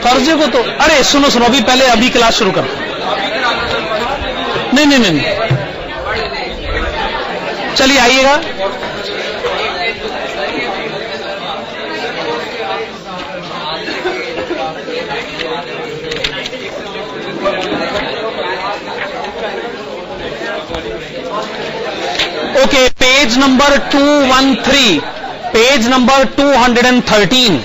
Thursday को तो, अरे सुनो सुनो, अभी क्लास शुरू कर। नहीं, चलिए आइएगा। Okay, page number 213, page number 213।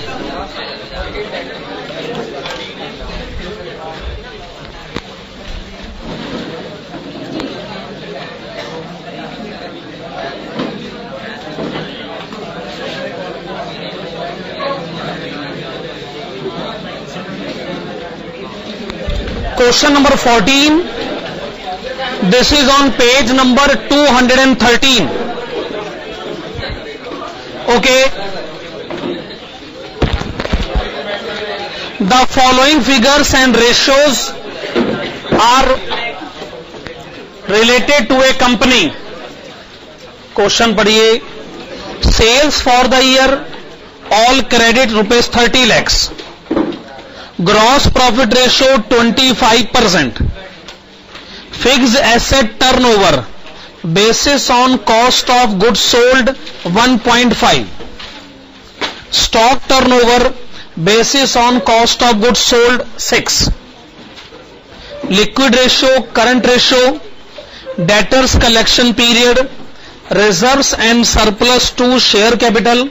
Question number 14. This is on page number 213. Okay. The following figures and ratios are related to a company. Question पढ़िए. Sales for the year, all credit rupees 30 lakhs. Gross profit ratio 25%. Fixed asset turnover basis on cost of goods sold 1.5. Stock turnover basis on cost of goods sold 6. Liquid ratio, current ratio, debtors collection period, reserves and surplus to share capital,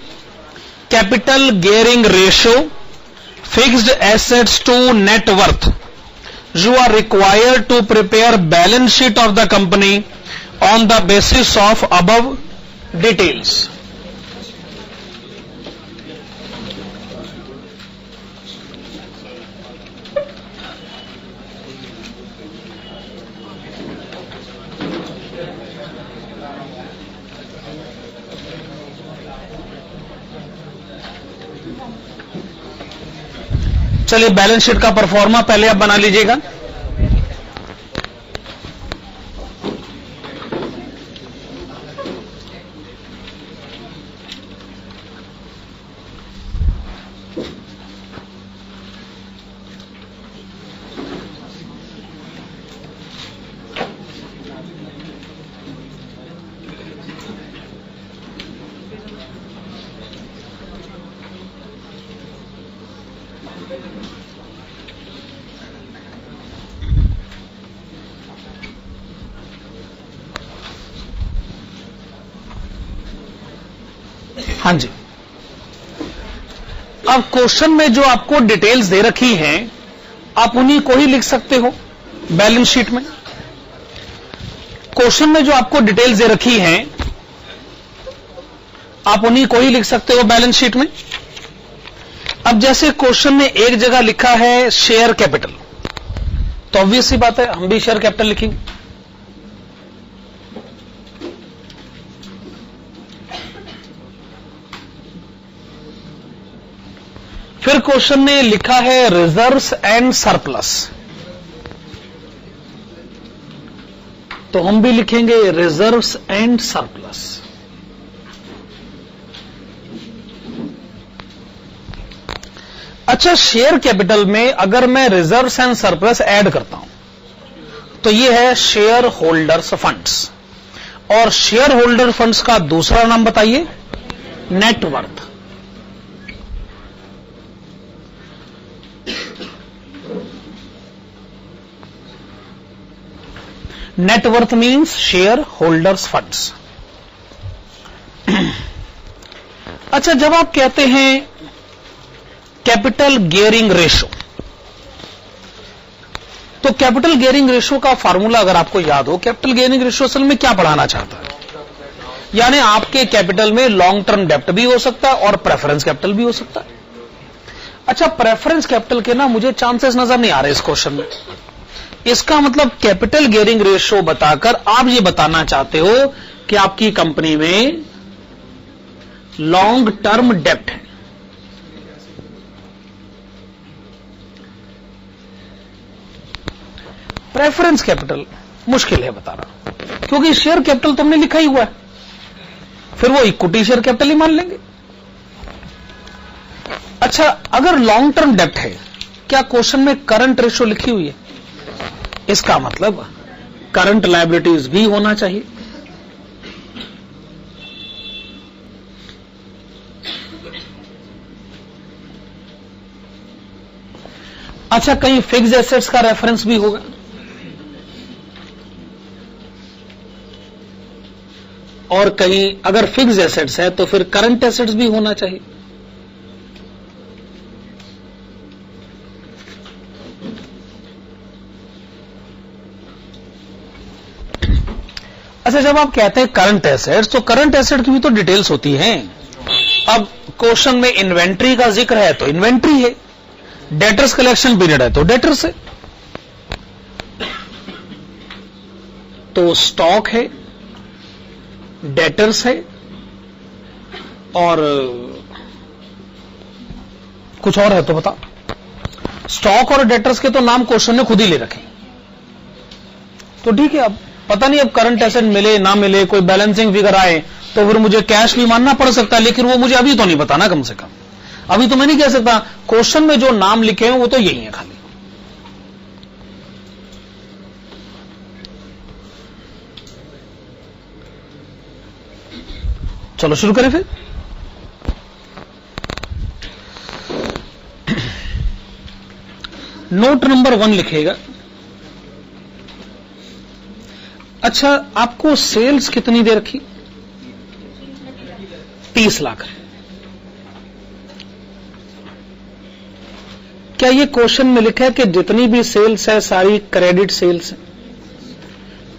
capital gearing ratio, fixed assets to net worth. You are required to prepare balance sheet of the company on the basis of above details. चलिए balance sheet का pro forma पहले आप बना लीजिएगा। हाँ जी, अब question में जो आपको डिटेल्स दे रखी हैं आप उन्हीं को ही लिख सकते हो बैलेंस शीट में। क्वेश्चन में जो आपको डिटेल्स दे रखी हैं आप उन्हीं को ही लिख सकते हो बैलेंस शीट में। अब जैसे क्वेश्चन में एक जगह लिखा है शेयर कैपिटल, तो ऑब्वियस सी बात है हम भी शेयर कैपिटल लिखेंगे। फिर क्वेश्चन में लिखा है रिजर्व्स एंड सरप्लस, तो हम भी लिखेंगे रिजर्व्स एंड सरप्लस। अच्छा, शेयर कैपिटल में अगर मैं रिजर्व्स एंड सरप्लस ऐड करता हूं तो यह है शेयर होल्डर्स फंड्स, और शेयर होल्डर फंड्स का दूसरा नाम बताइए, net worth. Net worth means share holders funds. अच्छा, जब आप कहते हैं कैपिटल गियरिंग रेशो, तो कैपिटल गियरिंग रेशो का फार्मूला अगर आपको याद हो, कैपिटल गियरिंग रेशो असल में क्या पढ़ाना चाहता है, यानी आपके कैपिटल में लॉन्ग टर्म डेप्ट भी हो सकता है और प्रेफरेंस कैपिटल भी हो सकता है। अच्छा, प्रेफरेंस कैपिटल के ना मुझे चांसेस नजर नहीं आ रहे इस क्वेश्चन में। इसका मतलब कैपिटल गियरिंग रेशो बताकर आप ये बताना चाहते हो कि आपकी कंपनी में लॉन्ग टर्म डेप्ट है। प्रेफरेंस कैपिटल मुश्किल है बताना, क्योंकि शेयर कैपिटल तुमने लिखा ही हुआ है, फिर वो इक्विटी शेयर कैपिटल ही मान लेंगे। अच्छा, अगर लॉन्ग टर्म डेप्ट है क्या क्वेश्चन में करंट रेशो लिखी हुई है? इसका मतलब करंट लायबिलिटीज भी होना चाहिए। अच्छा, कहीं फिक्स्ड एसेट्स का रेफरेंस भी होगा, और कहीं अगर फिक्स्ड एसेट्स है तो फिर करंट एसेट्स भी होना चाहिए। अच्छा, जब आप कहते हैं करंट एसेट्स, तो करंट एसेट की भी तो डिटेल्स होती हैं। अब क्वेश्चन में इन्वेंट्री का जिक्र है तो इन्वेंट्री है, डेटर्स कलेक्शन पीरियड है तो डेटर्स है, तो स्टॉक है, डेटर्स है, और कुछ और है तो बता। स्टॉक और डेटर्स के तो नाम क्वेश्चन ने खुद ही ले रखे, तो ठीक है। अब पता नहीं, अब करंट एसेट मिले ना मिले, कोई बैलेंसिंग फिगर आए तो फिर मुझे कैश भी मानना पड़ सकता है, लेकिन वो मुझे अभी तो नहीं पता ना। कम से कम अभी तो मैं नहीं कह सकता। क्वेश्चन में जो नाम लिखे हैं वो तो यही है खाली। चलो शुरू करें फिर। नोट नंबर 1 लिखेगा। अच्छा, आपको सेल्स कितनी दे रखी? 30 लाख। क्या ये क्वेश्चन में लिखा है कि जितनी भी सेल्स है सारी क्रेडिट सेल्स है?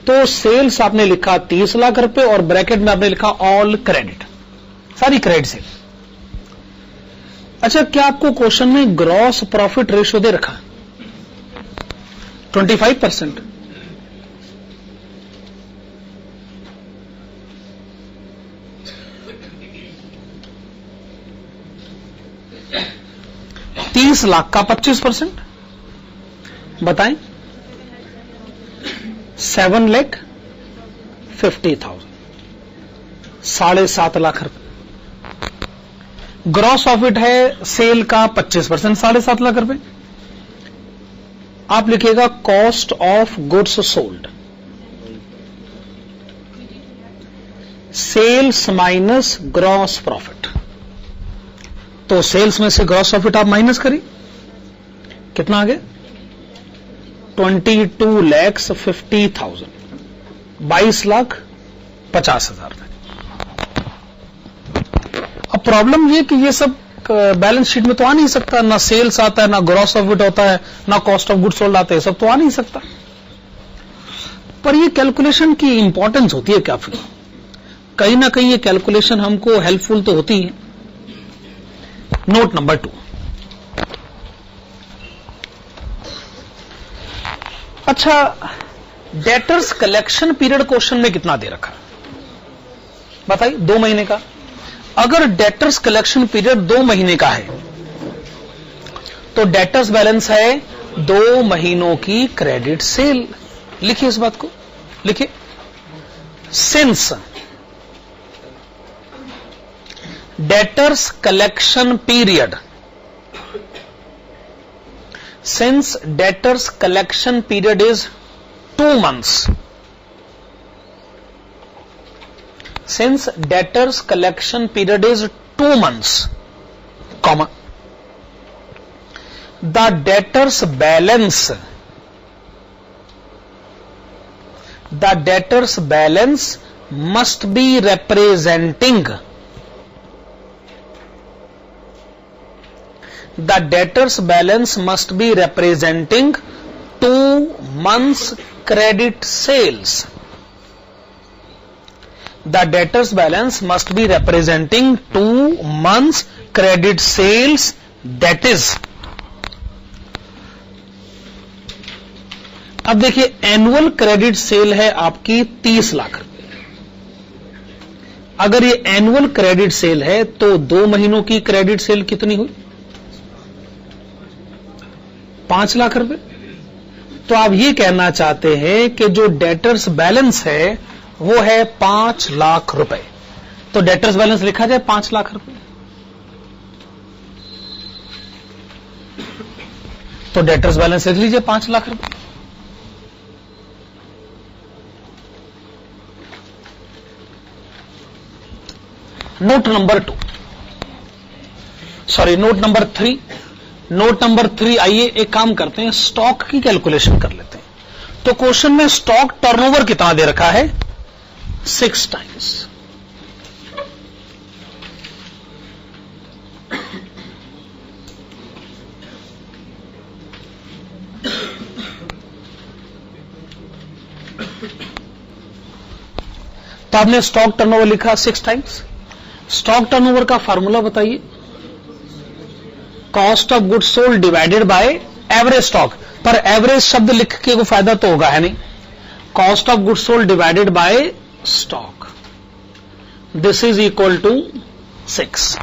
तो सेल्स आपने लिखा 30 लाख रुपए और ब्रैकेट में आपने लिखा ऑल क्रेडिट, सारी क्रेडिट सेल। अच्छा, क्या आपको क्वेश्चन में ग्रॉस प्रॉफिट रेशियो दे रखा? 25%। $30 लाख का 25% बताएं। 7,50,000, 7.5 लाख रुपए। ग्रॉस प्रॉफिट है सेल का 25%, 7.5 लाख रुपए। आप लिखिएगा cost of goods sold, sales minus gross profit. तो सेल्स में से ग्रॉस प्रॉफिट आप माइनस करिए, कितना आ गया? 22,50,000, 22,50,000। अब प्रॉब्लम ये कि ये सब बैलेंस शीट में तो आ नहीं सकता, ना सेल्स आता है, ना ग्रॉस प्रॉफिट होता है, ना कॉस्ट ऑफ गुड्स सोल्ड आते हैं, सब तो आ नहीं सकता। पर ये कैलकुलेशन की इंपॉर्टेंस होती है काफी, कहीं ना कहीं ये कैलकुलेशन हमको हेल्पफुल तो होती है। Note number 2। अच्छा, डेटर्स कलेक्शन पीरियड क्वेश्चन में कितना दे रखा बताइए? 2 महीने का। अगर डेटर्स कलेक्शन पीरियड 2 महीने का है तो डेटर्स बैलेंस है 2 महीनों की क्रेडिट सेल। लिखिए इस बात को, लिखिए। Since debtors collection period, since debtors collection period is 2 months, since debtors collection period is 2 months, comma, the debtors balance must be representing, the debtors balance must be representing 2 months credit sales. The debtors balance must be representing 2 months credit sales, that is, अब देखिए annual credit sale है आपकी 30 लाख रुपए। अगर ये annual credit sale है तो 2 महीनों की क्रेडिट सेल कितनी हुई? 5 लाख रुपए। तो आप ये कहना चाहते हैं कि जो डेटर्स बैलेंस है वो है 5 लाख रुपए। तो डेटर्स बैलेंस लिखा जाए 5 लाख रुपए। तो डेटर्स बैलेंस लिख लीजिए 5 लाख रुपए। Note number 2, sorry note number 3। Note number 3, आइए एक काम करते हैं, स्टॉक की कैलकुलेशन कर लेते हैं। तो क्वेश्चन में स्टॉक टर्नओवर कितना दे रखा है? 6 टाइम्स। तो आपने स्टॉक टर्नओवर लिखा 6 टाइम्स। स्टॉक टर्नओवर का फार्मूला बताइए। Cost of goods sold divided by average stock. पर एवरेज शब्द लिख के कोई फायदा तो होगा है नहीं। Cost of goods sold divided by stock, this is equal to 6।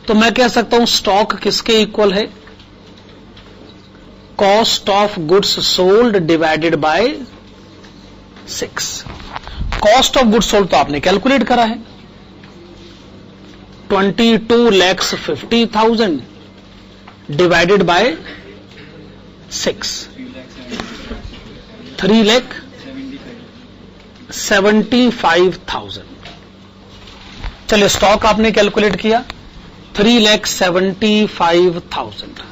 तो मैं कह सकता हूं स्टॉक किसके इक्वल है? Cost of goods sold divided bye 6। Cost of goods sold तो आपने कैलकुलेट करा है, 22,50,000 डिवाइडेड बाय 6, 3,75,000। चलिए स्टॉक आपने कैलकुलेट किया 3,75,000।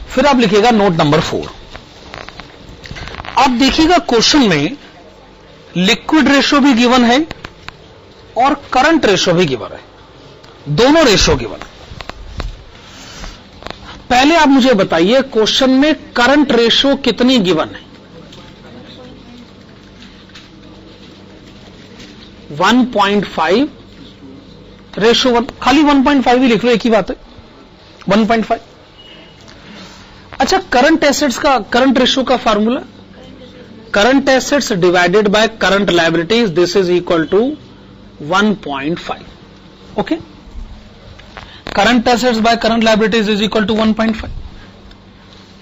फिर आप लिखिएगा नोट नंबर 4। आप देखिएगा क्वेश्चन में लिक्विड रेशो भी गिवन है और करंट रेशो भी गिवन है, दोनों रेशो गिवन है। पहले आप मुझे बताइए क्वेश्चन में करंट रेशो कितनी गिवन है? 1.5 रेशो 1, खाली 1.5 ही लिख लो, एक ही बात है 1.5। अच्छा, करंट एसेट्स का करंट रेशो का formula, current assets divided by current liabilities, this is equal to 1.5। Okay, current assets by current liabilities is equal to 1.5।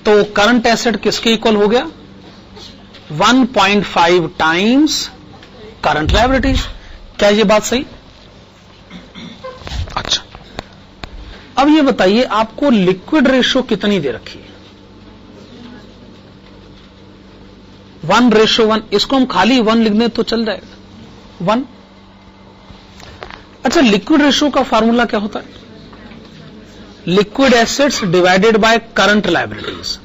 तो करंट एसेट किसके इक्वल हो गया? 1.5 टाइम्स करंट लायबिलिटीज। क्या ये बात सही? अच्छा, अब ये बताइए आपको लिक्विड रेशो कितनी दे रखी है? 1:1। इसको हम खाली 1 लिख दें तो चल जाएगा 1। अच्छा, लिक्विड रेशो का फार्मूला क्या होता है? Liquid assets divided by current liabilities.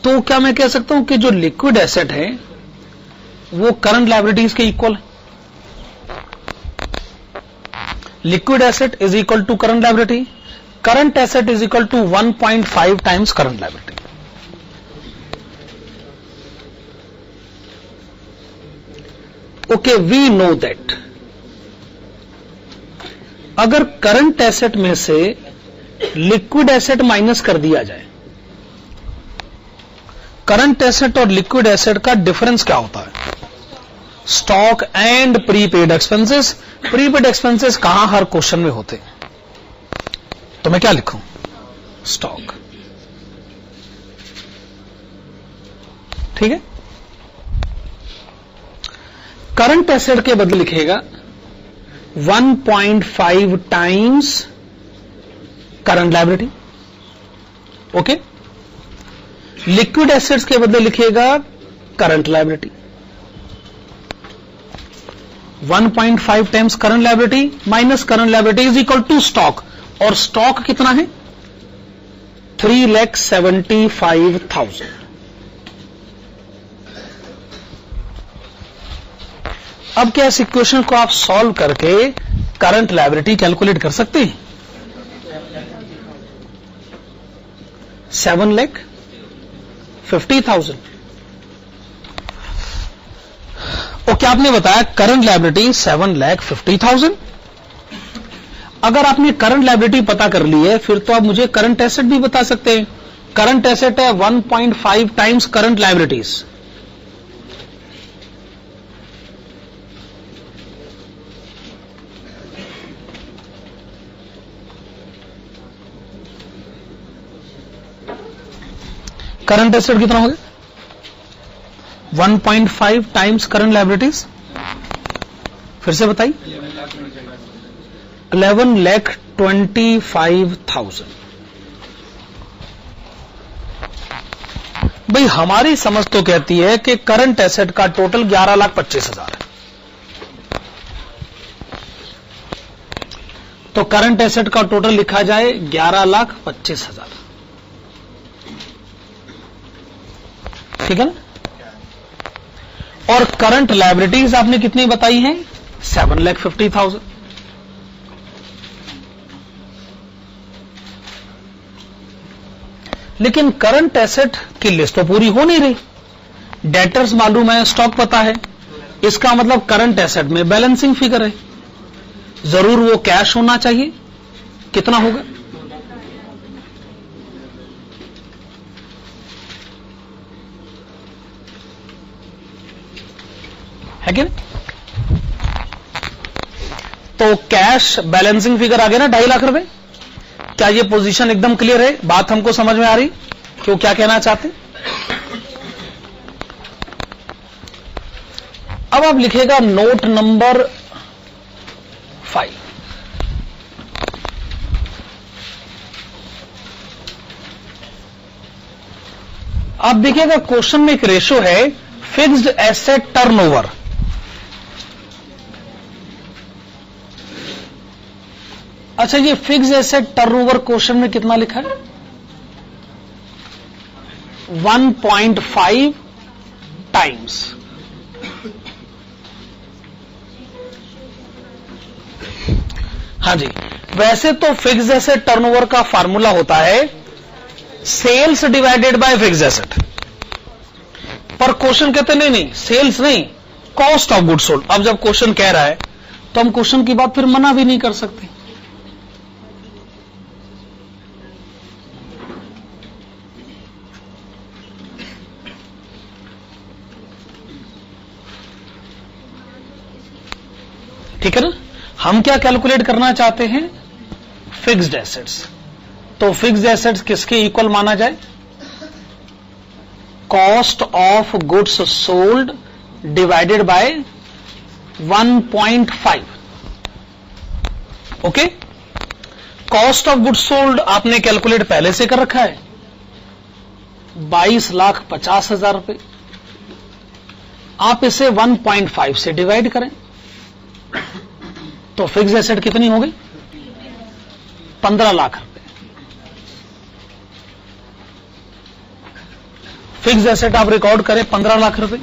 तो क्या मैं कह सकता हूं कि जो लिक्विड एसेट है वो करंट लायबिलिटीज के इक्वल है? Liquid asset is equal to current liability, current asset is equal to 1.5 times current liability. Okay, we know that अगर करंट एसेट में से लिक्विड एसेट माइनस कर दिया जाए, करंट एसेट और लिक्विड एसेट का डिफरेंस क्या होता है? Stock and prepaid expenses. Prepaid expenses कहां हर क्वेश्चन में होते हैं, तो मैं क्या लिखूं? स्टॉक। ठीक है, करंट एसेट के बदले लिखेगा 1.5 times current liability. Okay, liquid assets के बदले लिखेगा current liability. 1.5 times current liability minus current liability is equal to stock, और स्टॉक कितना है? 3,75,000। अब क्या इस इक्वेशन को आप सॉल्व करके करंट लायबिलिटी कैलकुलेट कर सकते हैं? 7,50,000। और क्या आपने बताया करंट लायबिलिटी 7,50,000। अगर आपने करंट लायबिलिटी पता कर ली है फिर तो आप मुझे करंट एसेट भी बता सकते हैं। करंट एसेट है 1.5 times current liabilities. Current asset कितना हो गया? 1.5 टाइम्स करंट लायबिलिटीज। फिर से बताइए, 11,25,000। भाई हमारी समझ तो कहती है कि करंट एसेट का टोटल 11,25,000 है। तो करंट एसेट का टोटल लिखा जाए 11,25,000, ठीक है ना? और करंट लायबिलिटीज आपने कितनी बताई हैं? 7,50,000। लेकिन करंट एसेट की लिस्ट तो पूरी हो नहीं रही। डेटर्स मालूम है, स्टॉक पता है, इसका मतलब करंट एसेट में बैलेंसिंग फिगर है, जरूर वो कैश होना चाहिए। कितना होगा? है कि नहीं? तो कैश बैलेंसिंग फिगर आ गया ना 2.5 लाख रुपए। क्या ये पोजीशन एकदम क्लियर है? बात हमको समझ में आ रही कि वो क्या कहना चाहते हैं? अब आप लिखेगा नोट नंबर 5। आप देखिएगा क्वेश्चन में एक रेशो है फिक्स्ड एसेट टर्नओवर। अच्छा, ये फिक्स्ड एसेट टर्नओवर क्वेश्चन में कितना लिखा है? 1.5 टाइम्स। हाँ जी, वैसे तो फिक्स्ड एसेट टर्नओवर का फार्मूला होता है sales divided by fixed asset, पर क्वेश्चन कहते नहीं सेल्स नहीं, कॉस्ट ऑफ गुड्स सोल्ड। अब जब क्वेश्चन कह रहा है तो हम क्वेश्चन की बात फिर मना भी नहीं कर सकते। ठीक है ना? हम क्या कैलकुलेट करना चाहते हैं? Fixed assets. तो फिक्स्ड एसेट्स किसके इक्वल माना जाए? Cost of goods sold divided bye 1.5। Okay, cost of goods sold आपने कैलकुलेट पहले से कर रखा है 22,50,000 रुपए। आप इसे 1.5 से डिवाइड करें तो फिक्स्ड एसेट कितनी हो गई? 15 लाख रुपए। फिक्स्ड एसेट आप रिकॉर्ड करें 15 लाख रुपए।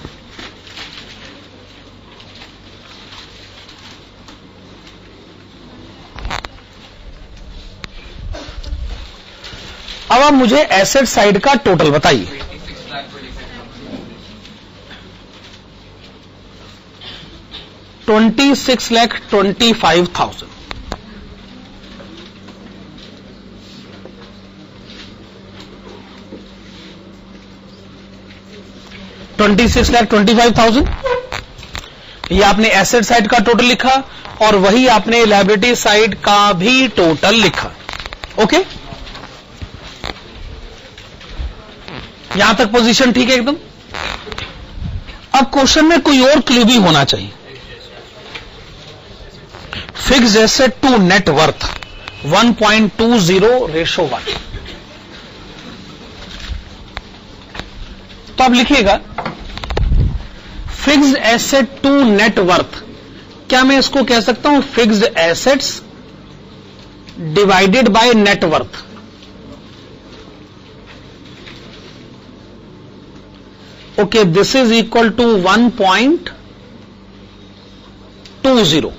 अब आप मुझे एसेट साइड का टोटल बताइए। 26,25,000। $26,25,000 ये आपने एसेट साइड का टोटल लिखा और वही आपने लायबिलिटी साइड का भी टोटल लिखा। ओके, यहां तक पोजीशन ठीक है एकदम। अब क्वेश्चन में कोई और क्लू भी होना चाहिए। Fixed asset to net worth 1.20:1। तो आप लिखिएगा fixed asset to net worth. क्या मैं इसको कह सकता हूं fixed assets divided by net worth? Okay, this is equal to 1.20।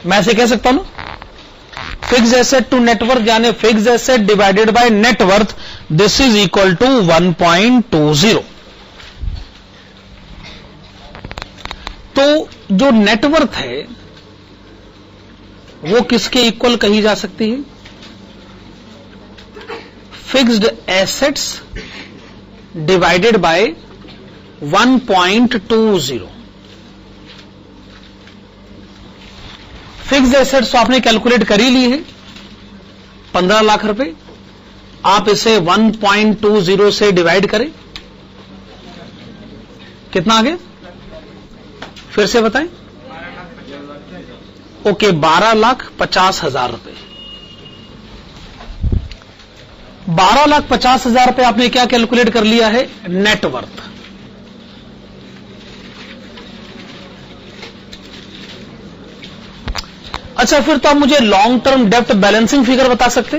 मैं ऐसे कह सकता हूं ना, फिक्स्ड एसेट टू नेटवर्थ यानी fixed asset divided by net worth, this is equal to 1.20। तो जो नेटवर्थ है वो किसके इक्वल कही जा सकती है? Fixed assets divided bye 1.20। Fixed assets तो आपने कैलकुलेट कर ही ली है 15 लाख रुपए। आप इसे 1.20 से डिवाइड करें कितना आगे, फिर से बताएं। ओके, 12,50,000 रुपए। 12,50,000 रुपए आपने क्या कैलकुलेट कर लिया है, नेटवर्थ। अच्छा, फिर तो आप मुझे लॉन्ग टर्म डेप्ट बैलेंसिंग फिगर बता सकते।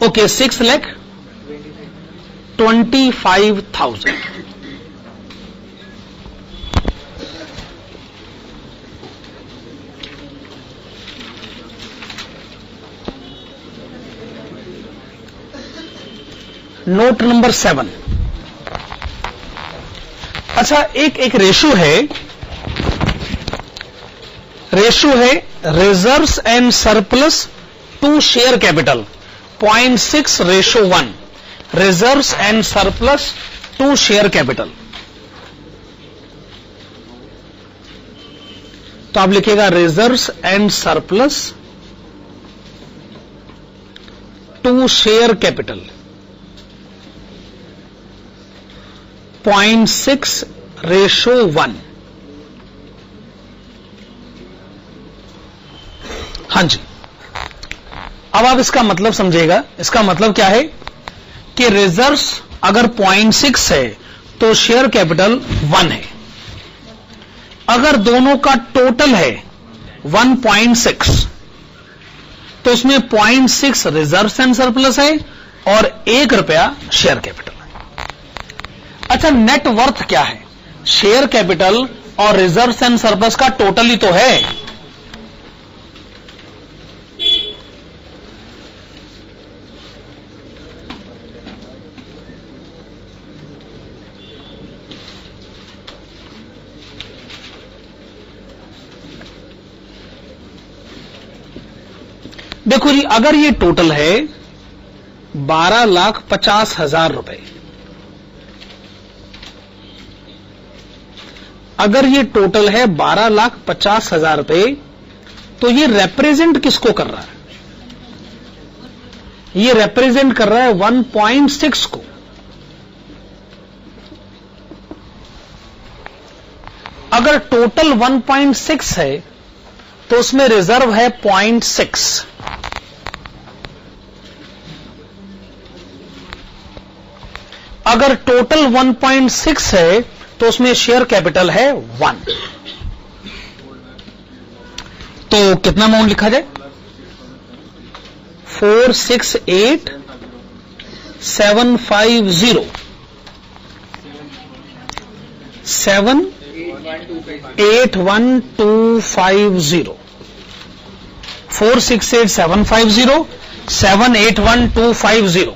ओके, 6,25,000। Note number 7। अच्छा, एक रेशो है reserves and surplus to share capital, 0.6:1। Reserves and surplus to share capital, तो आप लिखिएगा reserves and surplus to share capital 0.6:1। हां जी, अब आप इसका मतलब समझिएगा। इसका मतलब क्या है कि रिजर्व्स अगर 0.6 है तो शेयर कैपिटल 1 है। अगर दोनों का टोटल है 1.6 तो उसमें 0.6 रिजर्व्स एंड सरप्लस है और 1 रुपया शेयर कैपिटल है। अच्छा, नेट वर्थ क्या है, शेयर कैपिटल और रिजर्व्स एंड सरप्लस का टोटल ही तो है। देखो जी, अगर ये टोटल है 12,50,000 रुपए, अगर ये टोटल है 12,50,000 रुपए, तो ये रिप्रेजेंट किसको कर रहा है, ये रिप्रेजेंट कर रहा है 1.6 को। अगर टोटल 1.6 है तो उसमें रिजर्व है 0.6। अगर टोटल 1.6 है तो उसमें शेयर कैपिटल है 1। तो कितना अमाउंट लिखा जाए, 468,750 781,250 468,750 781,250।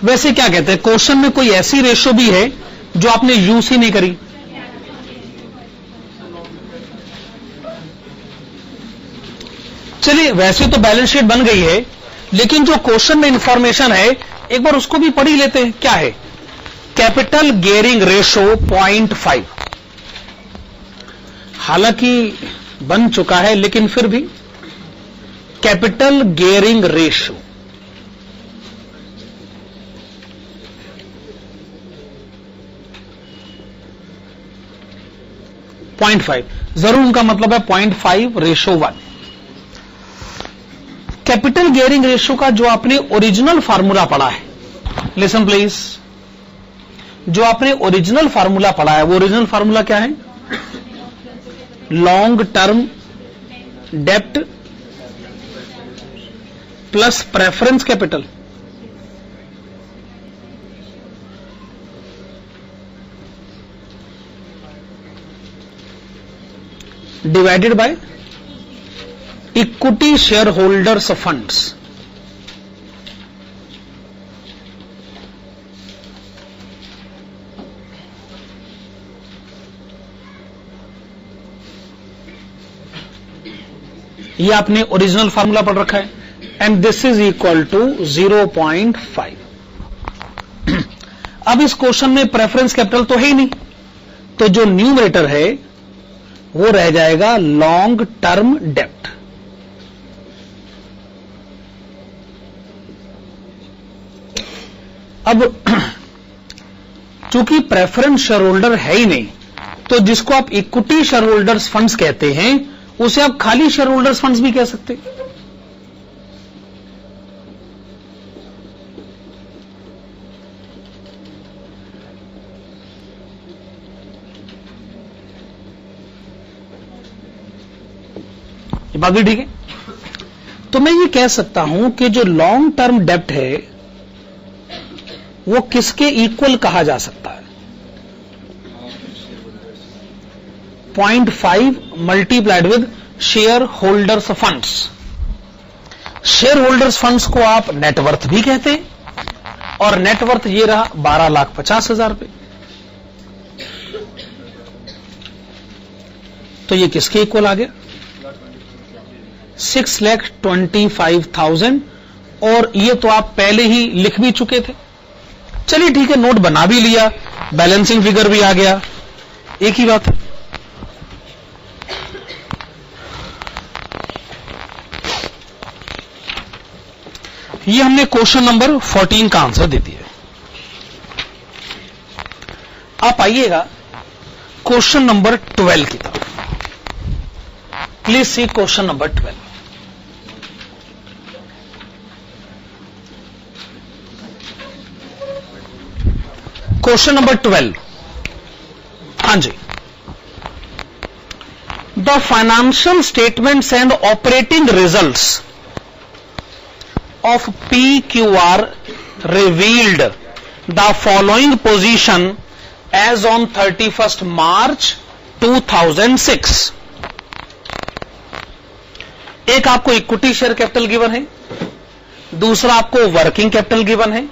वैसे क्या कहते हैं, क्वेश्चन में कोई ऐसी रेशो भी है जो आपने यूज ही नहीं करी। चलिए, वैसे तो बैलेंस शीट बन गई है, लेकिन जो क्वेश्चन में इंफॉर्मेशन है एक बार उसको भी पढ़ ही लेते हैं। क्या है, कैपिटल गियरिंग रेशो 0.5। हालांकि बन चुका है, लेकिन फिर भी कैपिटल गियरिंग रेशो 0.5, जरूर उनका मतलब है 0.5:1। कैपिटल गियरिंग रेशो का जो आपने ओरिजिनल फार्मूला पढ़ा है, लिसन प्लीज, जो आपने ओरिजिनल फार्मूला पढ़ा है वो ओरिजिनल फार्मूला क्या है, लॉन्ग टर्म डेप्ट plus preference capital divided by equity share holders funds. ये आपने ओरिजिनल फार्मूला पढ़ रखा है, and this is equal to 0.5। अब इस क्वेश्चन में प्रेफरेंस कैपिटल तो है ही नहीं, तो जो न्यूमरेटर है वो रह जाएगा लॉन्ग टर्म डेप्ट। अब चूंकि प्रेफरेंस शेयर होल्डर है ही नहीं, तो जिसको आप इक्विटी शेयर होल्डर्स फंड्स कहते हैं उसे आप खाली शेयर होल्डर्स फंड्स भी कह सकते हैं। ये बात भी ठीक है। तो मैं ये कह सकता हूं कि जो लॉन्ग टर्म डेप्ट है वो किसके इक्वल कहा जा सकता है? 0.5 multiplied with share holders funds. Share holders funds को आप नेटवर्थ भी कहते हैं, और नेटवर्थ ये रहा 12,50,000 रुपए। तो ये किसके इक्वल आ गया? 6,25,000। और ये तो आप पहले ही लिख भी चुके थे। चलिए ठीक है, नोट बना भी लिया, बैलेंसिंग फिगर भी आ गया, एक ही बात है। ये हमने क्वेश्चन नंबर 14 का आंसर दे दिया। आप आइएगा क्वेश्चन नंबर 12 की तरफ। Please see question number 12। Question number 12, हाँ जी। The financial statements and operating results of PQR revealed the following position as on 31st March 2006। एक आपको इक्विटी शेयर कैपिटल गिवन है, दूसरा आपको वर्किंग कैपिटल गिवन है,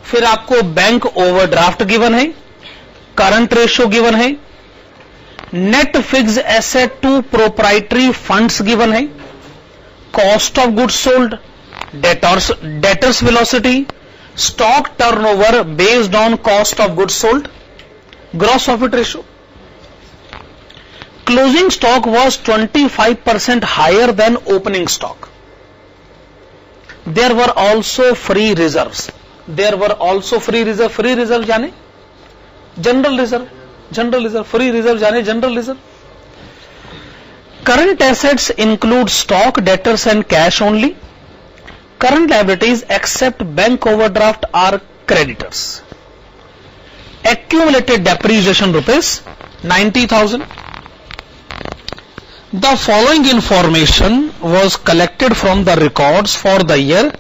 फिर आपको बैंक ओवरड्राफ्ट गिवन है, करंट रेशियो गिवन है, net fixed asset to proprietary funds given है, cost of goods sold, debtors velocity, stock turnover based on cost of goods sold, gross profit ratio. Closing stock was 25% higher than opening stock. There were also free reserves. Free reserve जाने general reserve, free reserve जाने general reserve. Current assets include stock, debtors and cash only. Current liabilities except bank overdraft are creditors. Accumulated depreciation rupees 90,000. The following information was collected from the records for the year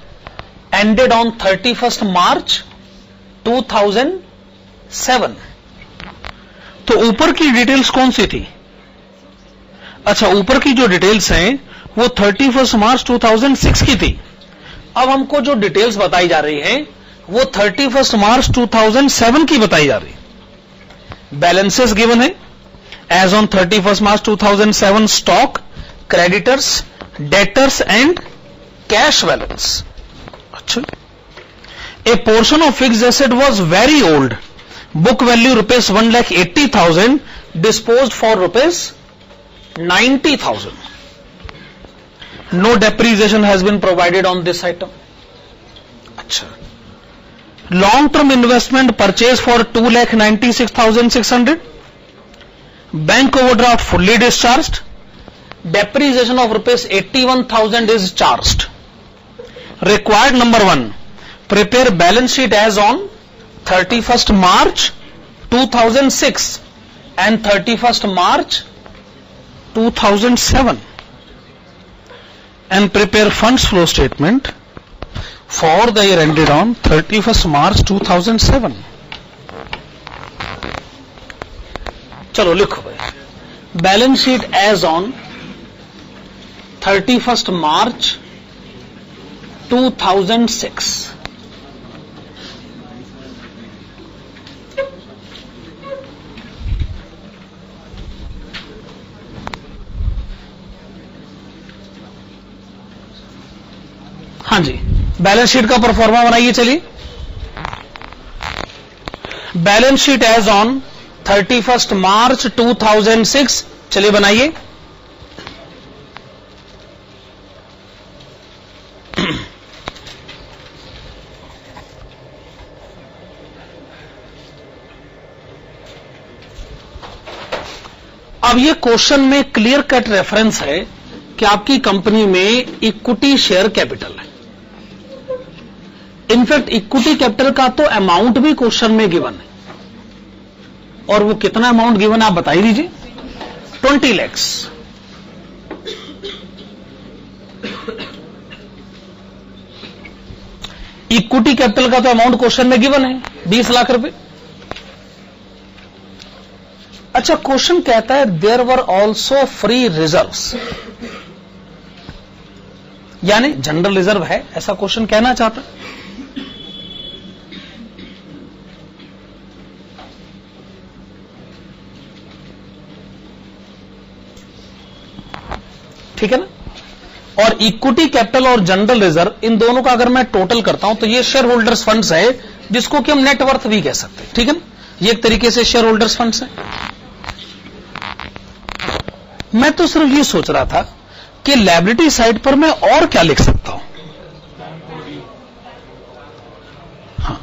ended on 31st March 2007. तो ऊपर की details कौन सी थी? अच्छा, ऊपर की जो details हैं वो 31st मार्च 2006 की थी। अब हमको जो डिटेल्स बताई जा रही हैं वो 31st मार्च 2007 की बताई जा रही है। बैलेंसेस गिवन है as on 31st March 2007, stock, creditors, debtors and cash balance. अच्छा, a portion of fixed asset was very old, book value ₹1,80,000, disposed for ₹90,000. No depreciation has been provided on this item. अच्छा, long term investment purchase for 2,96,600. Bank overdraft fully discharged. Depreciation of ₹81,000 is charged. Required number 1, prepare balance sheet as on 31st March 2006 and 31st March 2007. And prepare funds flow statement for the year ended on 31st March 2007. चलो लिखो भाई, balance sheet as on 31st March 2006। जी, balance sheet का proforma बनाइए। चलिए, balance sheet as on 31 March 2006, चलिए बनाइए। अब ये क्वेश्चन में क्लियर कट रेफरेंस है कि आपकी कंपनी में इक्विटी शेयर कैपिटल है। इनफैक्ट इक्विटी कैपिटल का तो अमाउंट भी क्वेश्चन में गिवन है, और वो कितना अमाउंट गिवन है आप बताइए दीजिए। 20 लाख। इक्विटी कैपिटल का तो अमाउंट क्वेश्चन में गिवन है 20 लाख रुपए। अच्छा, क्वेश्चन कहता है there were also free reserves, यानी जनरल रिजर्व है, ऐसा क्वेश्चन कहना चाहता है। ठीक है ना। और इक्विटी कैपिटल और जनरल रिजर्व, इन दोनों का अगर मैं टोटल करता हूं तो ये शेयर होल्डर्स फंड्स है, जिसको कि हम नेटवर्थ भी कह सकते हैं। ठीक है ना, ये एक तरीके से शेयर होल्डर्स फंड्स है। मैं तो सिर्फ ये सोच रहा था कि लायबिलिटी साइड पर मैं और क्या लिख सकता हूं। हाँ,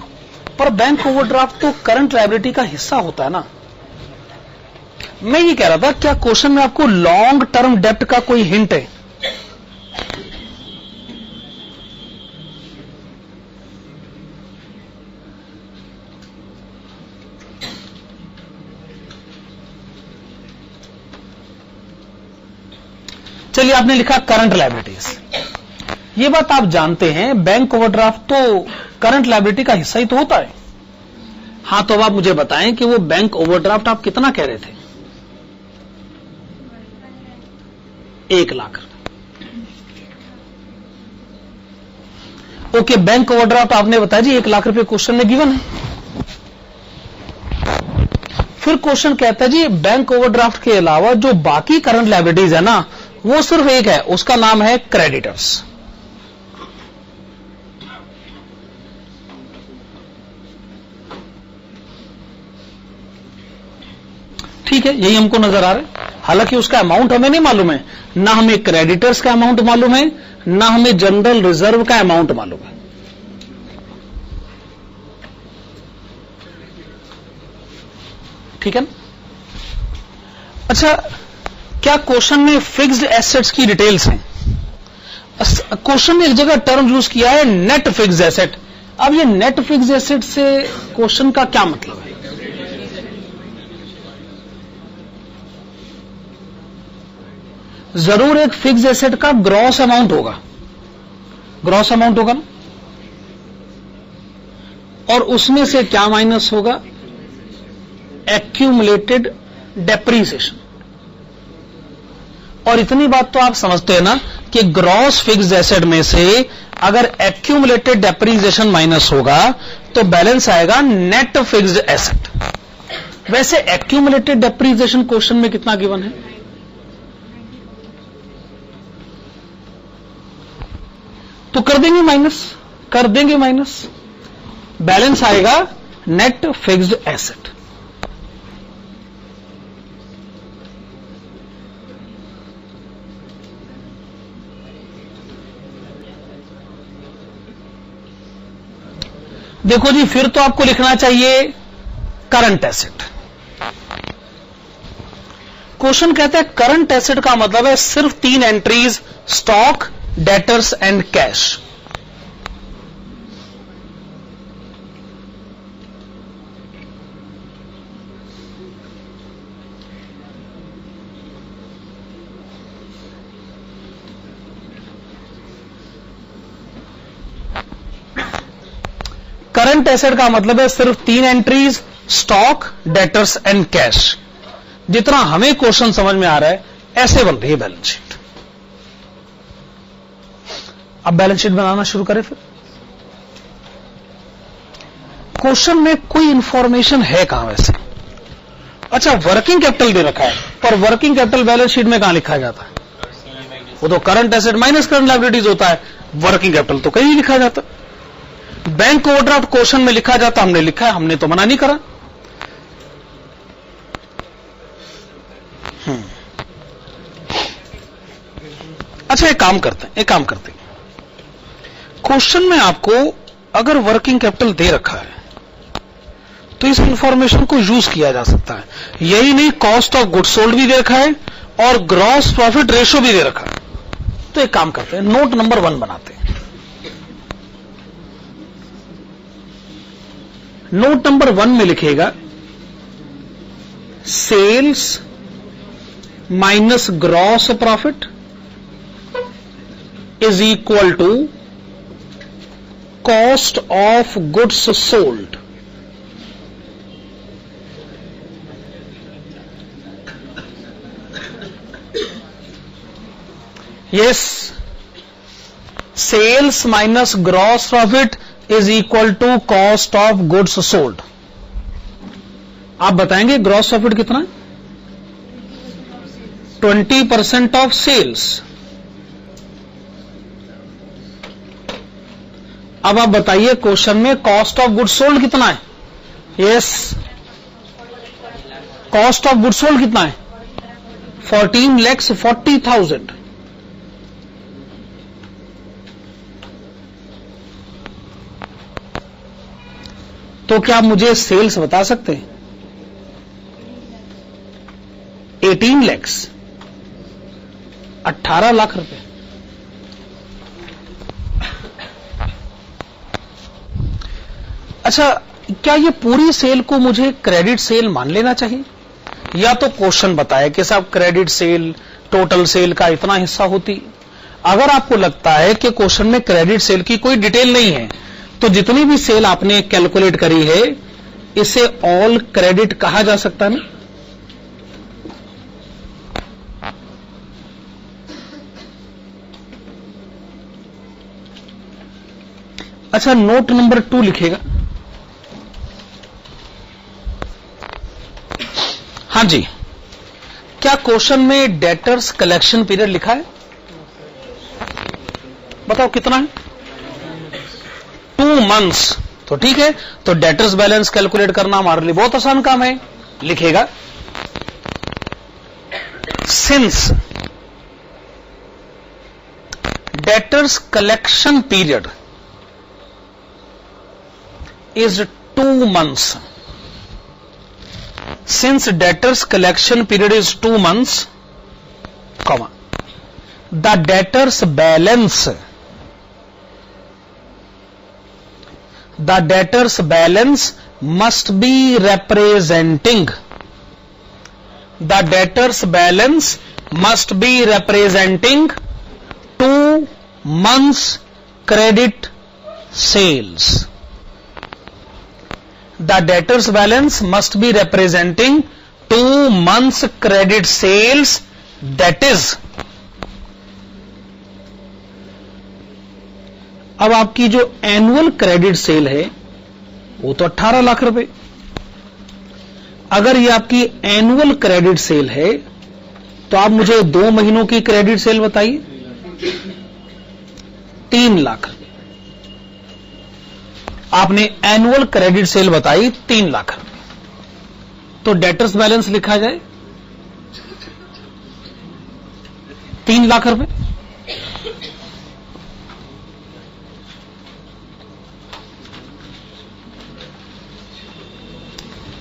पर बैंक ओवरड्राफ्ट तो करंट लायबिलिटी का हिस्सा होता है ना। मैं ये कह रहा था, क्या क्वेश्चन में आपको लॉन्ग टर्म डेप्ट का कोई हिंट है? चलिए, आपने लिखा करंट लायबिलिटीज। ये बात आप जानते हैं, बैंक ओवरड्राफ्ट तो करंट लायबिलिटी का हिस्सा ही तो होता है। हां, तो अब आप मुझे बताएं कि वो बैंक ओवरड्राफ्ट आप कितना कह रहे थे? 1 लाख। ओके, बैंक ओवरड्राफ्ट आपने बताया जी 1 लाख रुपए क्वेश्चन में गिवन है। फिर क्वेश्चन कहता है जी बैंक ओवरड्राफ्ट के अलावा जो बाकी करंट लायबिलिटीज है ना, वो सिर्फ एक है, उसका नाम है क्रेडिटर्स। ठीक है, यही हमको नजर आ रहा है। हालांकि उसका अमाउंट हमें नहीं मालूम है, ना हमें क्रेडिटर्स का अमाउंट मालूम है, ना हमें जनरल रिजर्व का अमाउंट मालूम है। ठीक है ना। अच्छा, क्या क्वेश्चन में फिक्स्ड एसेट्स की डिटेल्स हैं? क्वेश्चन ने एक जगह टर्म यूज किया है नेट फिक्स्ड एसेट। अब ये नेट फिक्स्ड एसेट से क्वेश्चन का क्या मतलब है? जरूर एक फिक्स्ड एसेट का ग्रॉस अमाउंट होगा, ग्रॉस अमाउंट होगा ना, और उसमें से क्या माइनस होगा? Accumulated depreciation. और इतनी बात तो आप समझते हैं ना कि ग्रॉस फिक्स्ड एसेट में से अगर एक्यूमुलेटेड डेप्रीसिएशन माइनस होगा तो बैलेंस आएगा नेट फिक्स्ड एसेट। वैसे एक्यूमुलेटेड डेप्रीसिएशन क्वेश्चन में कितना गिवन है? तो कर देंगे माइनस, कर देंगे माइनस, बैलेंस आएगा नेट फिक्स्ड एसेट। देखो जी, फिर तो आपको लिखना चाहिए करंट एसेट। क्वेश्चन कहता है करंट एसेट का मतलब है सिर्फ 3 entries, stock, debtors and cash. Current asset का मतलब है सिर्फ 3 entries, stock, debtors and cash. जितना हमें क्वेश्चन समझ में आ रहा है ऐसे बन रही है बैलेंस शीट। अब बैलेंस शीट बनाना शुरू करें। फिर क्वेश्चन में कोई इंफॉर्मेशन है कहां वैसे? अच्छा, वर्किंग कैपिटल दे रखा है, पर वर्किंग कैपिटल बैलेंस शीट में कहां लिखा जाता है? वो तो current asset minus current liabilities होता है। वर्किंग कैपिटल तो कहीं लिखा जाता, बैंक ओवरड्राफ्ट क्वेश्चन में लिखा जाता, हमने लिखा है, हमने तो मना नहीं करा। अच्छा एक काम करते हैं, क्वेश्चन में आपको अगर वर्किंग कैपिटल दे रखा है तो इस इंफॉर्मेशन को यूज किया जा सकता है। यही नहीं, कॉस्ट ऑफ गुड्स सोल्ड भी दे रखा है और ग्रॉस प्रॉफिट रेशियो भी दे रखा है। तो एक काम करते हैं, नोट नंबर 1 बनाते हैं। नोट नंबर 1 में लिखेगा sales minus gross profit is equal to cost of goods sold. Yes, sales minus gross profit is equal to cost of goods sold. आप बताएंगे ग्रॉस प्रॉफिट कितना? 20% ऑफ सेल्स। अब आप बताइए क्वेश्चन में कॉस्ट ऑफ गुड्स सोल्ड कितना है? Yes, cost of goods sold कितना है? 14,40,000। तो क्या आप मुझे सेल्स बता सकते हैं? 18 लाख, 18 लाख रुपए। अच्छा, क्या ये पूरी सेल को मुझे क्रेडिट सेल मान लेना चाहिए, या तो क्वेश्चन बताए कि साहब क्रेडिट सेल टोटल सेल का इतना हिस्सा होती? अगर आपको लगता है कि क्वेश्चन में क्रेडिट सेल की कोई डिटेल नहीं है तो जितनी भी सेल आपने कैलकुलेट करी है इसे ऑल क्रेडिट कहा जा सकता है ना? अच्छा, नोट नंबर 2 लिखेगा। हां जी, क्या क्वेश्चन में डेटर्स कलेक्शन पीरियड लिखा है? बताओ कितना है? 2 मंथ्स। तो ठीक है, तो डेटर्स बैलेंस कैलकुलेट करना हमारे लिए बहुत आसान काम है। लिखेगा since debtors collection period is 2 months. Since debtors collection period is 2 months, comma, the debtors balance must be representing 2 months credit sales. The debtors balance must be representing 2 months credit sales, that is, अब आपकी जो annual credit sale है वो तो 18 लाख रुपए। अगर ये आपकी एनुअल क्रेडिट सेल है तो आप मुझे 2 महीनों की क्रेडिट सेल बताइए। 3 लाख। आपने एनुअल क्रेडिट सेल बताई 3 लाख रुपए, तो डेटर्स बैलेंस लिखा जाए 3 लाख रुपए।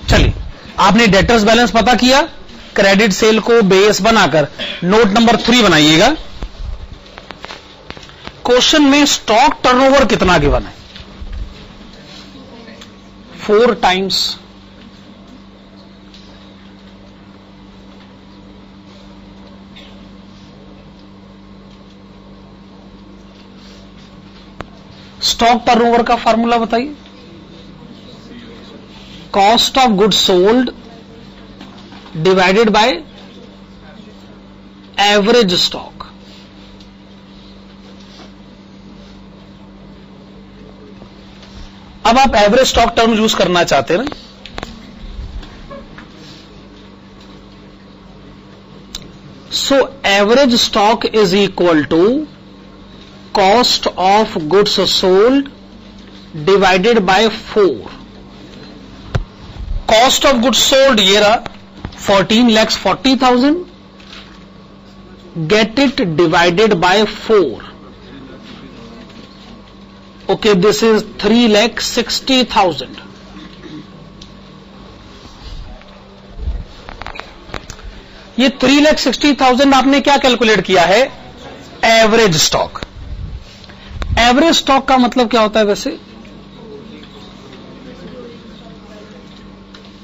चलिए, आपने डेटर्स बैलेंस पता किया, क्रेडिट सेल को बेस बनाकर नोट नंबर 3 बनाइएगा। क्वेश्चन में स्टॉक टर्नओवर कितना गिवन है? 4 टाइम्स। स्टॉक टर्नओवर का फार्मूला बताइए। Cost of goods sold divided by average stock. अब आप एवरेज स्टॉक टर्म यूज करना चाहते हैं ना? So average stock is equal to cost of goods sold divided by 4। Cost of goods sold ये रहा 14,40,000, get it divided by 4। Okay, this is 3,60,000। ये 3,60,000 आपने क्या कैलकुलेट किया है? Average stock. एवरेज स्टॉक का मतलब क्या होता है वैसे?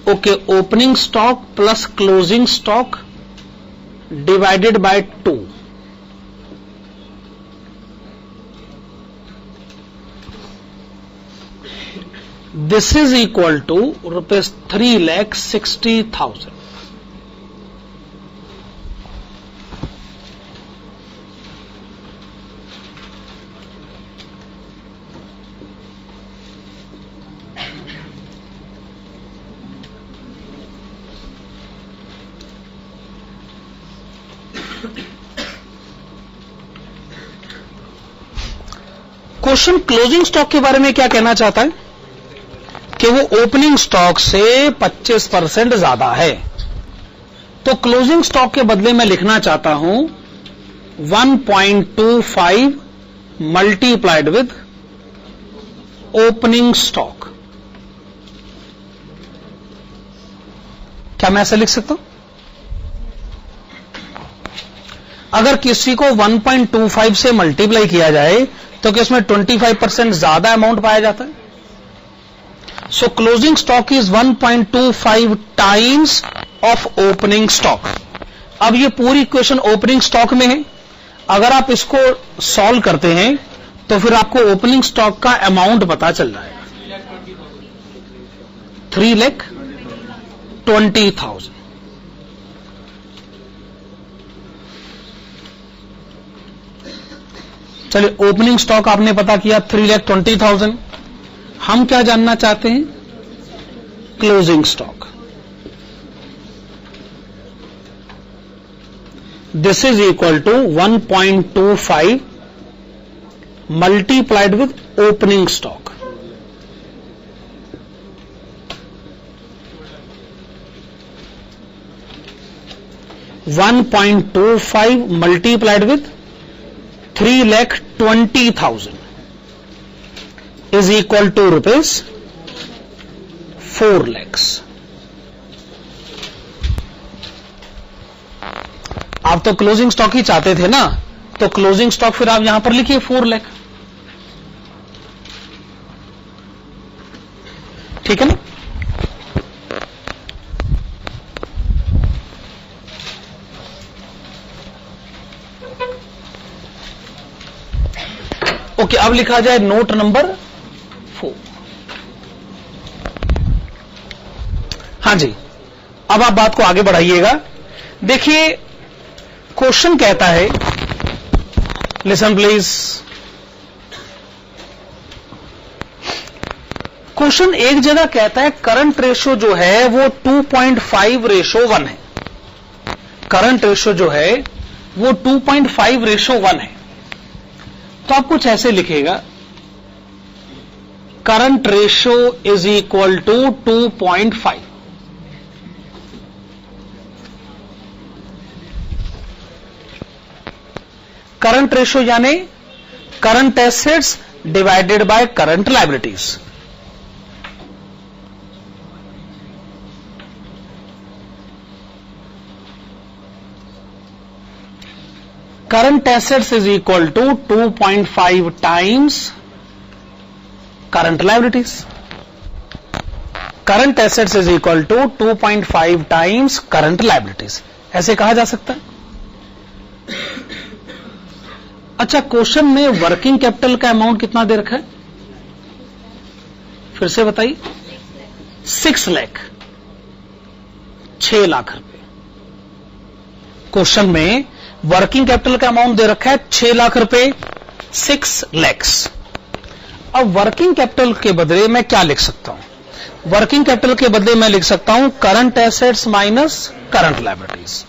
Okay, opening stock plus closing stock divided by 2। This is equal to ₹3,60,000। Question closing stock के बारे में क्या कहना चाहता है कि वो ओपनिंग स्टॉक से 25% ज्यादा है। तो क्लोजिंग स्टॉक के बदले में लिखना चाहता हूं 1.25 मल्टीप्लाइड विद ओपनिंग स्टॉक। क्या मैं ऐसा लिख सकता हूं? अगर किसी को 1.25 से मल्टीप्लाई किया जाए तो क्या उसमें 25% ज्यादा अमाउंट पाया जाता है? सो closing stock is 1.25 times of opening stock. अब ये पूरी इक्वेशन ओपनिंग स्टॉक में है। अगर आप इसको सॉल्व करते हैं तो फिर आपको ओपनिंग स्टॉक का अमाउंट पता चल जाएगा, 3,20,000। चलिए, ओपनिंग स्टॉक आपने पता किया 3,20,000। हम क्या जानना चाहते हैं? Closing stock. This is equal to 1.25 multiplied with opening stock. $1.25 multiplied with 3,20,000 is equal to ₹4 lakhs। आप तो क्लोजिंग स्टॉक ही चाहते थे ना, तो क्लोजिंग स्टॉक फिर आप यहां पर लिखिए 4 लाख। ठीक है ना? ओके, अब लिखा जाए नोट नंबर 4। हां जी, अब आप बात को आगे बढ़ाइएगा। देखिए, क्वेश्चन कहता है, लिसन प्लीज। क्वेश्चन एक जगह कहता है करंट रेशो जो है वो 2.5:1 है। करंट रेशो जो है वो 2.5:1 है। तो आप कुछ ऐसे लिखेगा, current ratio is equal to 2.5। Current ratio यानी current assets divided by current liabilities. Current assets is equal to 2.5 times current liabilities. Current assets is equal to 2.5 times current liabilities. ऐसे कहा जा सकता है। अच्छा, क्वेश्चन में वर्किंग कैपिटल का amount कितना दे रखा है? फिर से बताइए। 6 लाख, 6 लाख रुपए। क्वेश्चन में वर्किंग कैपिटल का अमाउंट दे रखा है 6 लाख रुपए, 6 लैक्स। अब वर्किंग कैपिटल के बदले मैं क्या लिख सकता हूं? वर्किंग कैपिटल के बदले मैं लिख सकता हूं current assets minus current liabilities.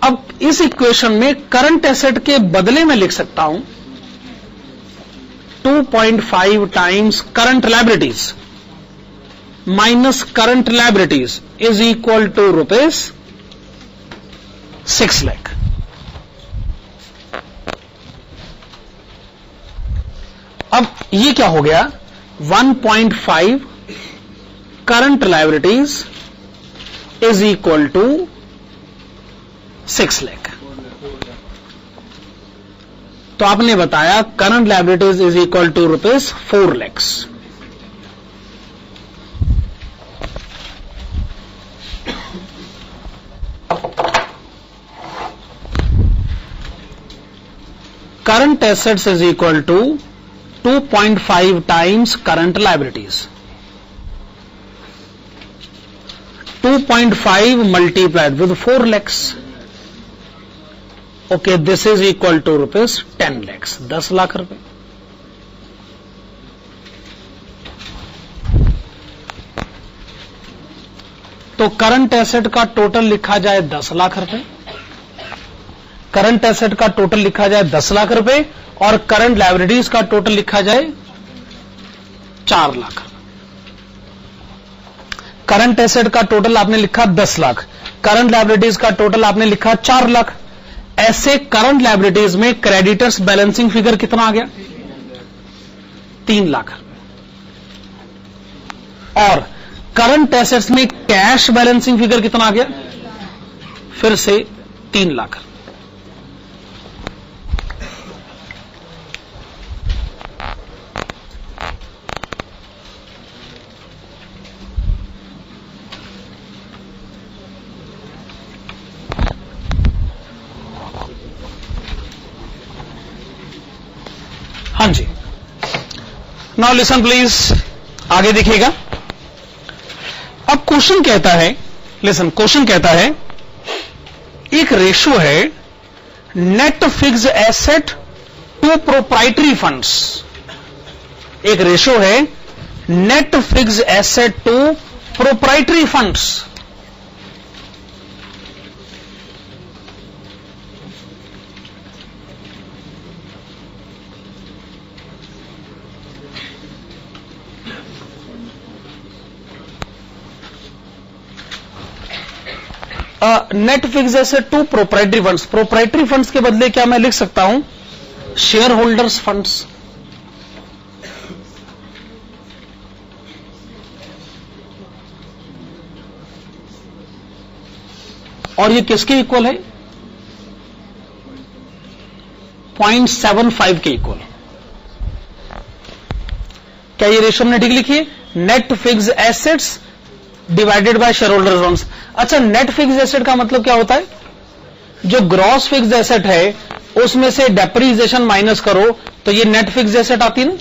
अब इस इक्वेशन में करंट एसेट के बदले में लिख सकता हूं 2.5 times current liabilities minus current liabilities is equal to ₹6 lakh. अब ये क्या हो गया, 1.5 current liabilities is equal to 6 lakh. तो आपने बताया current liabilities is equal to ₹4 lakh. Current assets is equal to 2.5 times current liabilities. 2.5 multiplied with 4 lakhs. Okay, this is equal to ₹10 lakhs, 10 lakh रुपए। तो करंट एसेट का टोटल लिखा जाए 10 लाख रुपए, करंट एसेट का टोटल लिखा जाए 10 लाख रुपए और करंट लायबिलिटीज का टोटल लिखा जाए 4 लाख। करंट एसेट का टोटल आपने लिखा 10 लाख, करंट लायबिलिटीज का टोटल आपने लिखा 4 लाख। ऐसे करंट लायबिलिटीज में क्रेडिटर्स बैलेंसिंग फिगर कितना आ गया, 3 लाख। और करंट एसेट्स में कैश बैलेंसिंग फिगर कितना आ गया, फिर से 3 लाख। हाँ जी, नाउ लिसन प्लीज, आगे देखिएगा। अब क्वेश्चन कहता है, लिसन, क्वेश्चन कहता है एक रेशो है net fixed asset to proprietary funds. एक रेशो है net fixed asset to proprietary funds. Net fixed asset to proprietary funds. Proprietary funds के बदले क्या मैं लिख सकता हूं, शेयर होल्डर्स फंड्स। और ये किसके इक्वल है, 0.75 के इक्वल। क्या ये रेशो हमने ठीक लिखी है, net fixed assets divided bye share holders funds. अच्छा, नेट फिक्स्ड एसेट का मतलब क्या होता है, जो ग्रॉस फिक्स्ड एसेट है उसमें से डेप्रीसिएशन माइनस करो तो ये नेट फिक्स्ड एसेट आती ना।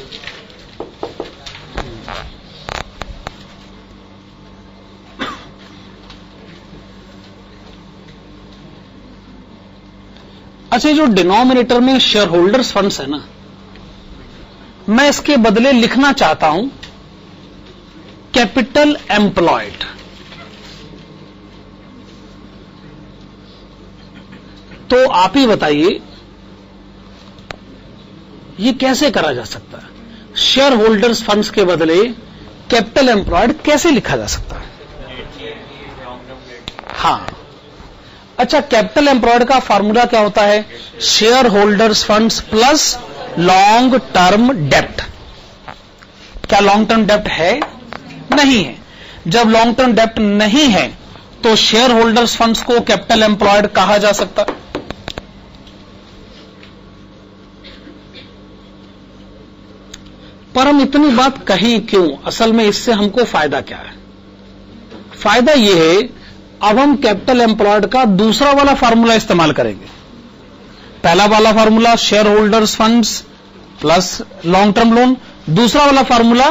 अच्छा, जो डिनोमिनेटर में शेयर होल्डर्स फंड्स है ना, मैं इसके बदले लिखना चाहता हूं कैपिटल एम्प्लॉयड। तो आप ही बताइए ये कैसे करा जा सकता है, शेयर होल्डर्स फंड्स के बदले कैपिटल एम्प्लॉयड कैसे लिखा जा सकता है। हां, अच्छा, कैपिटल एम्प्लॉयड का फॉर्मूला क्या होता है, share holders funds plus long term डेप्ट। क्या लॉन्ग टर्म डेप्ट है, नहीं है। जब लॉन्ग टर्म डेप्ट नहीं है तो शेयर होल्डर्स फंड्स को कैपिटल एम्प्लॉयड कहा जा सकता। पर हम इतनी बात कहें क्यों, असल में इससे हमको फायदा क्या है, फायदा यह है अब हम कैपिटल एम्प्लॉयड का दूसरा वाला फार्मूला इस्तेमाल करेंगे। पहला वाला formula share holders funds plus long term loan, दूसरा वाला formula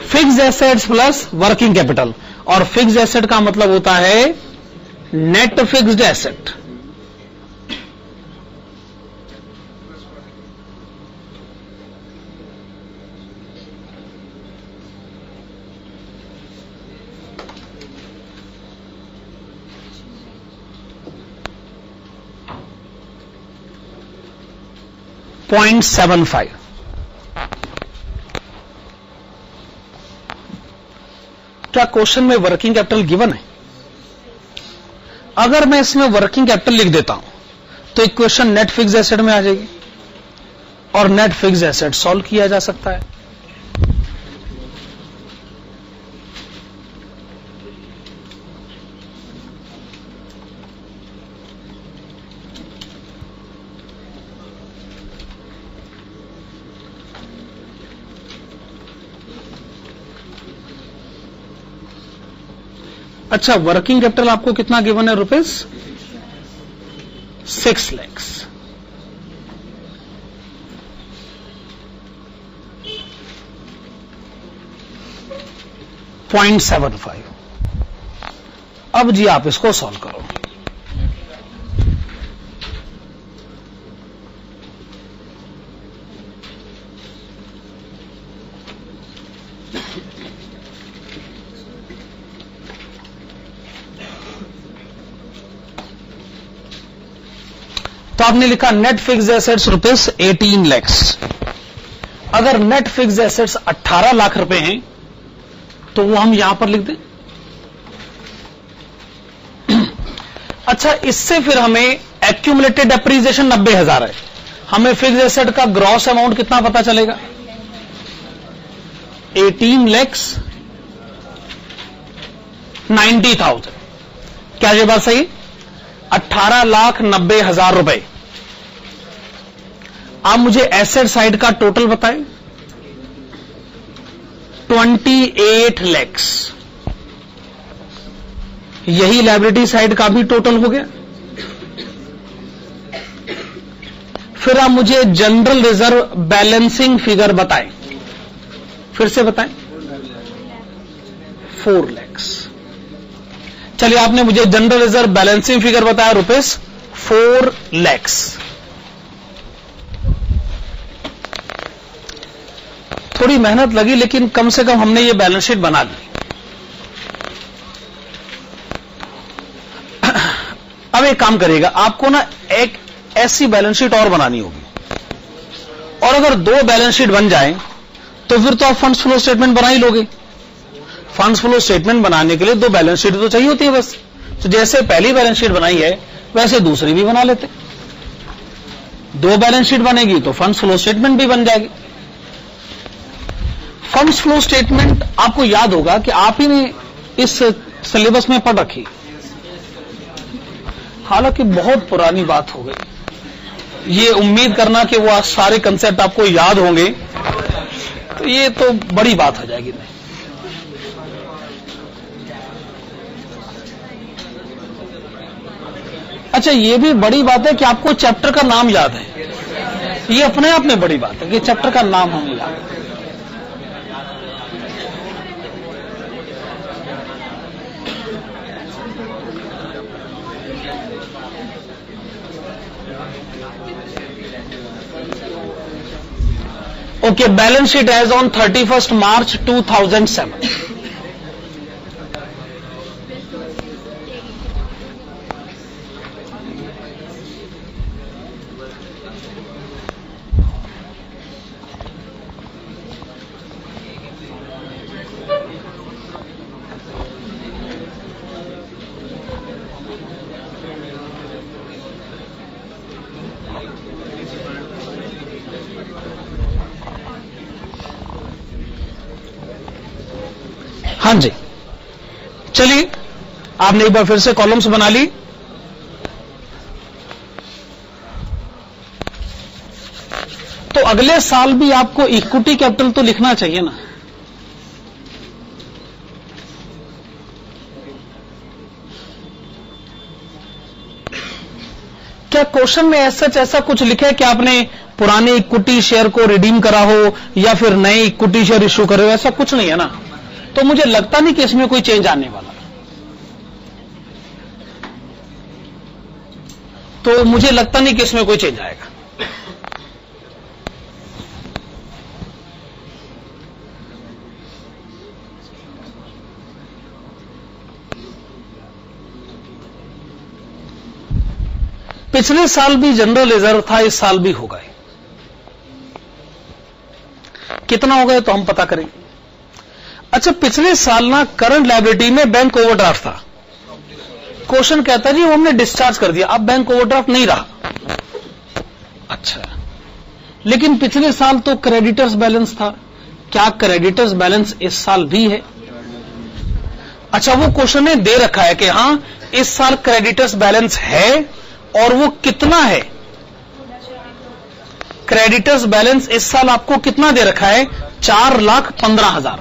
fixed assets plus working capital. और फिक्स्ड एसेट का मतलब होता है नेट फिक्स्ड एसेट। 0.75। क्या क्वेश्चन में वर्किंग कैपिटल गिवन है? अगर मैं इसमें वर्किंग कैपिटल लिख देता हूं तो इक्वेशन नेट फिक्स एसेट में आ जाएगी और नेट फिक्स एसेट सॉल्व किया जा सकता है। अच्छा, वर्किंग कैपिटल आपको कितना गिवन है? ₹6 लाख। .75। अब जी आप इसको सॉल्व करो। तो आपने लिखा नेट फिक्स एसेट्स ₹18 लाख। अगर नेट फिक्स एसेट्स 18 लाख रुपए हैं तो वो हम यहां पर लिख दें। अच्छा, इससे फिर हमें एक्यूमुलेटेड डेप्रीसिएशन 90,000 है। हमें फिक्स एसेट का ग्रॉस अमाउंट कितना पता चलेगा? 18,90,000। क्या ये बात सही? 18,90,000 रुपए। आप मुझे एसेट साइड का टोटल बताएं। 28 लाख। यही लायबिलिटी साइड का भी टोटल हो गया। फिर आप मुझे जनरल रिजर्व बैलेंसिंग फिगर बताएं। फिर से बताएं। 4 लाख। चलिए, आपने मुझे जनरल रिजर्व बैलेंसिंग फिगर बताया ₹4 लाख। थोड़ी मेहनत लगी लेकिन कम से कम हमने ये बैलेंस शीट बना ली। अब एक काम करिएगा, आपको ना एक ऐसी बैलेंस शीट और बनानी होगी, और अगर 2 बैलेंस शीट बन जाए तो फिर तो आप फंड्स फ्लो स्टेटमेंट बना ही लोगे। फंड्स फ्लो स्टेटमेंट बनाने के लिए 2 बैलेंस शीट तो चाहिए होती है बस। तो जैसे पहली बैलेंस शीट बनाई है वैसे दूसरी भी बना लेते। 2 बैलेंस शीट बनेगी तो फंड्स फ्लो स्टेटमेंट भी बन जाएगी। फंड्स फ्लो स्टेटमेंट आपको याद होगा कि आप ही ने इस सिलेबस में पढ़ रखी, हालांकि बहुत पुरानी बात हो गई। ये उम्मीद करना कि वो सारे कंसेप्ट आपको याद होंगे तो ये तो बड़ी बात हो जाएगी। अच्छा, ये भी बड़ी बात है कि आपको चैप्टर का नाम याद है। ये अपने आप में बड़ी बात है कि चैप्टर का नाम हमें याद है। Okay, balance sheet as on 31 March 2007। हाँ जी, चलिए आपने एक बार फिर से कॉलम्स बना ली। तो अगले साल भी आपको इक्विटी कैपिटल तो लिखना चाहिए ना। क्या क्वेश्चन में ऐसा कुछ लिखा है कि आपने पुराने इक्विटी शेयर को रिडीम करा हो या फिर नए इक्विटी शेयर इश्यू करे हो? ऐसा कुछ नहीं है ना। तो मुझे लगता नहीं कि इसमें कोई चेंज आने वाला। तो मुझे लगता नहीं कि इसमें कोई चेंज आएगा। पिछले साल भी जनरल रिजर्व था, इस साल भी होगा। कितना होगा तो हम पता करेंगे। अच्छा, पिछले साल ना करंट लायबिलिटी में बैंक ओवरड्राफ्ट था। क्वेश्चन कहता है जी वो हमने डिस्चार्ज कर दिया, अब बैंक ओवरड्राफ्ट नहीं रहा। अच्छा, लेकिन पिछले साल तो क्रेडिटर्स बैलेंस था, क्या क्रेडिटर्स बैलेंस इस साल भी है? अच्छा, वो क्वेश्चन में दे रखा है कि हां इस साल क्रेडिटर्स बैलेंस है और वो कितना है? क्रेडिटर्स बैलेंस इस साल आपको कितना दे रखा है? 4,15,000।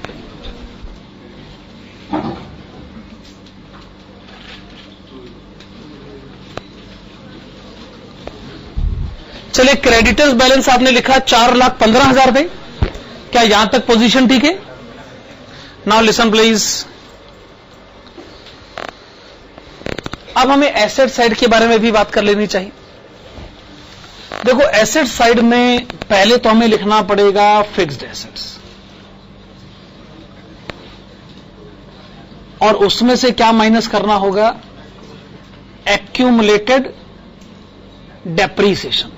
चलिए, क्रेडिटर्स बैलेंस आपने लिखा 4,15,000 रुपए। क्या यहां तक पोजीशन ठीक है? Now listen please. अब हमें एसेट साइड के बारे में भी बात कर लेनी चाहिए। देखो, एसेट साइड में पहले तो हमें लिखना पड़ेगा फिक्स्ड एसेट्स, और उसमें से क्या माइनस करना होगा? Accumulated depreciation.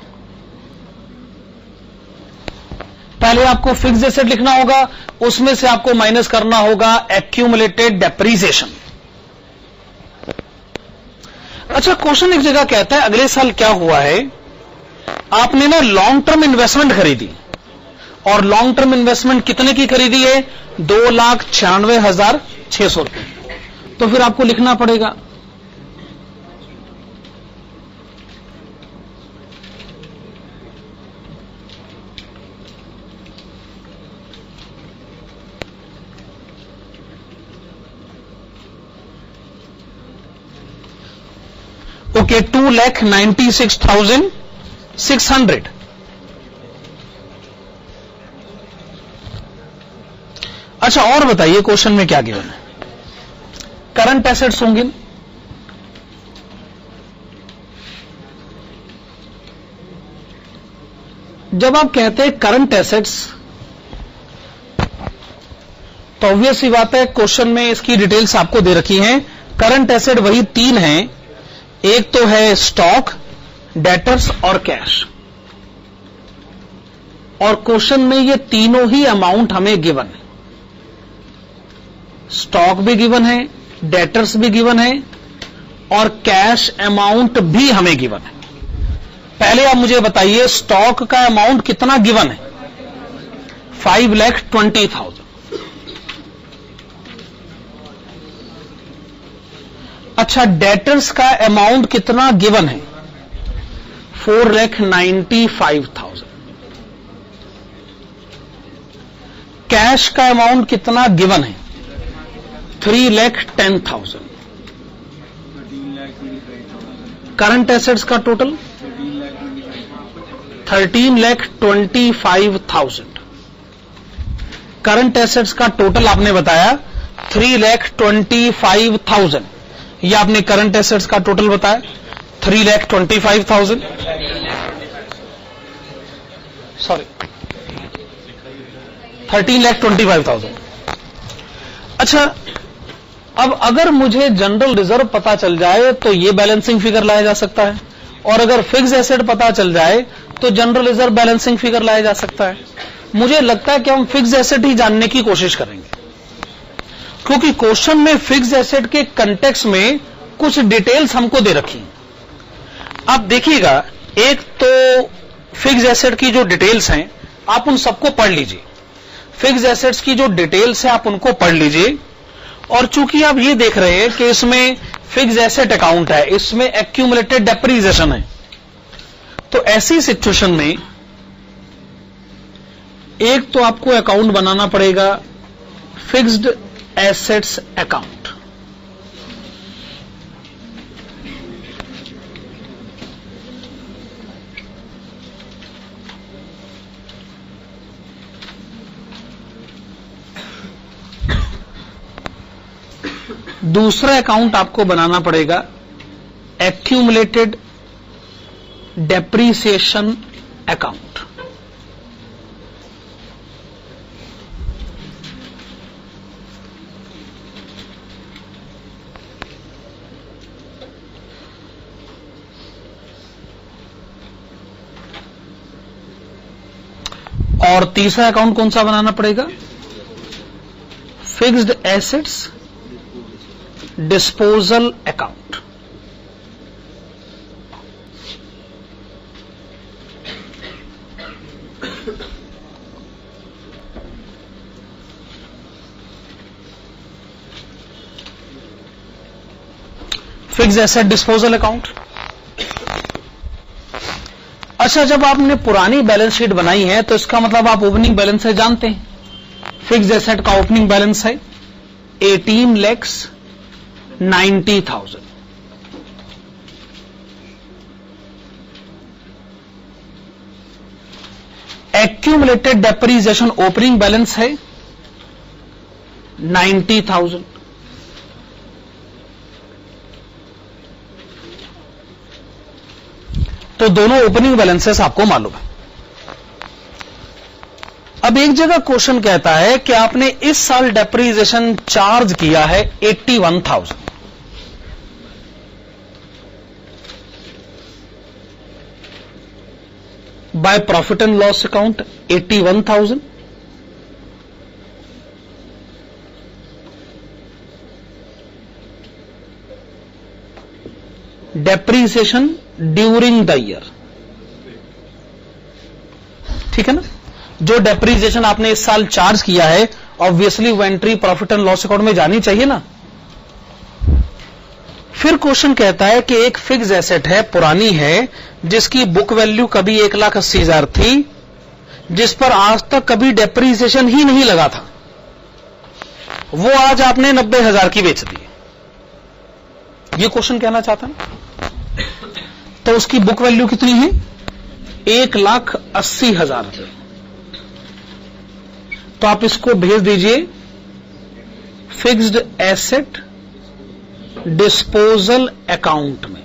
पहले आपको फिक्स्ड एसेट लिखना होगा, उसमें से आपको माइनस करना होगा एक्यूमुलेटेड डेप्रीसिएशन। अच्छा, क्वेश्चन एक जगह कहता है अगले साल क्या हुआ है, आपने ना लॉन्ग टर्म इन्वेस्टमेंट खरीदी, और लॉन्ग टर्म इन्वेस्टमेंट कितने की खरीदी है? 2,96,600 रुपए। तो फिर आपको लिखना पड़ेगा ओके 2,96,600। अच्छा, और बताइए क्वेश्चन में क्या गिवन है? करंट एसेट्स होंगे। जब आप कहते हैं करंट एसेट्स तो ऑब्वियस सी बात है, क्वेश्चन में इसकी डिटेल्स आपको दे रखी हैं। करंट एसेट वही तीन हैं, एक तो है स्टॉक, डेटर्स और कैश, और क्वेश्चन में ये तीनों ही अमाउंट हमें गिवन है। स्टॉक भी गिवन है, डेटर्स भी गिवन है, और कैश अमाउंट भी हमें गिवन है। पहले आप मुझे बताइए स्टॉक का अमाउंट कितना गिवन है? 5,20,000। अच्छा, डेटर्स का अमाउंट कितना गिवन है? 4,95,000। कैश का अमाउंट कितना गिवन है? 3,10,000। करंट एसेट्स का टोटल 13,25,000। करंट एसेट्स का टोटल आपने बताया 3,25,000। ये आपने करंट एसेट्स का टोटल बताया 3,25,000। सॉरी 13,25,000। अच्छा, अब अगर मुझे जनरल रिजर्व पता चल जाए तो ये बैलेंसिंग फिगर लाया जा सकता है, और अगर फिक्स एसेट पता चल जाए तो जनरल रिजर्व बैलेंसिंग फिगर लाया जा सकता है। मुझे लगता है कि हम फिक्स एसेट ही जानने की कोशिश करेंगे, क्योंकि क्वेश्चन में फिक्स एसेट के कंटेक्स्ट में कुछ डिटेल्स हमको दे रखी हैं। आप देखिएगा, एक तो फिक्स एसेट की जो डिटेल्स हैं आप उन सबको पढ़ लीजिए। फिक्स एसेट्स की जो डिटेल्स है आप उनको पढ़ लीजिए, और चूंकि आप ये देख रहे हैं कि इसमें फिक्स एसेट अकाउंट है, इसमें एक्यूमुलेटेड डेप्रीसिएशन है, तो ऐसी सिचुएशन में एक तो आपको अकाउंट बनाना पड़ेगा फिक्स्ड एसेट्स अकाउंट। दूसरा अकाउंट आपको बनाना पड़ेगा एक्यूमुलेटेड डेप्रीसिएशन अकाउंट। और तीसरा अकाउंट कौन सा बनाना पड़ेगा? Fixed assets disposal account. Fixed asset disposal account. अच्छा, जब आपने पुरानी बैलेंस शीट बनाई है तो इसका मतलब आप ओपनिंग बैलेंस है जानते हैं। फिक्स्ड एसेट का ओपनिंग बैलेंस है 18,90,000। एक्यूमुलेटेड डेप्रीसिएशन ओपनिंग बैलेंस है 90,000। तो दोनों ओपनिंग बैलेंसेस आपको मालूम है। अब एक जगह क्वेश्चन कहता है कि आपने इस साल डेप्रीसिएशन चार्ज किया है 81,000। By profit and loss account 81,000। Depreciation during the year, ठीक है ना। जो डेप्रीसिएशन आपने इस साल चार्ज किया है ऑब्वियसली वो entry profit and loss account में जानी चाहिए ना। फिर क्वेश्चन कहता है कि एक फिक्स एसेट है, पुरानी है, जिसकी बुक वैल्यू कभी 1,80,000 थी, जिस पर आज तक कभी डेप्रीसिएशन ही नहीं लगा था, वो आज आपने 90,000 की बेच दी। ये क्वेश्चन कहना चाहता है। तो उसकी बुक वैल्यू कितनी है? 1,80,000 रुपए। तो आप इसको भेज दीजिए फिक्स्ड एसेट डिस्पोजल अकाउंट में।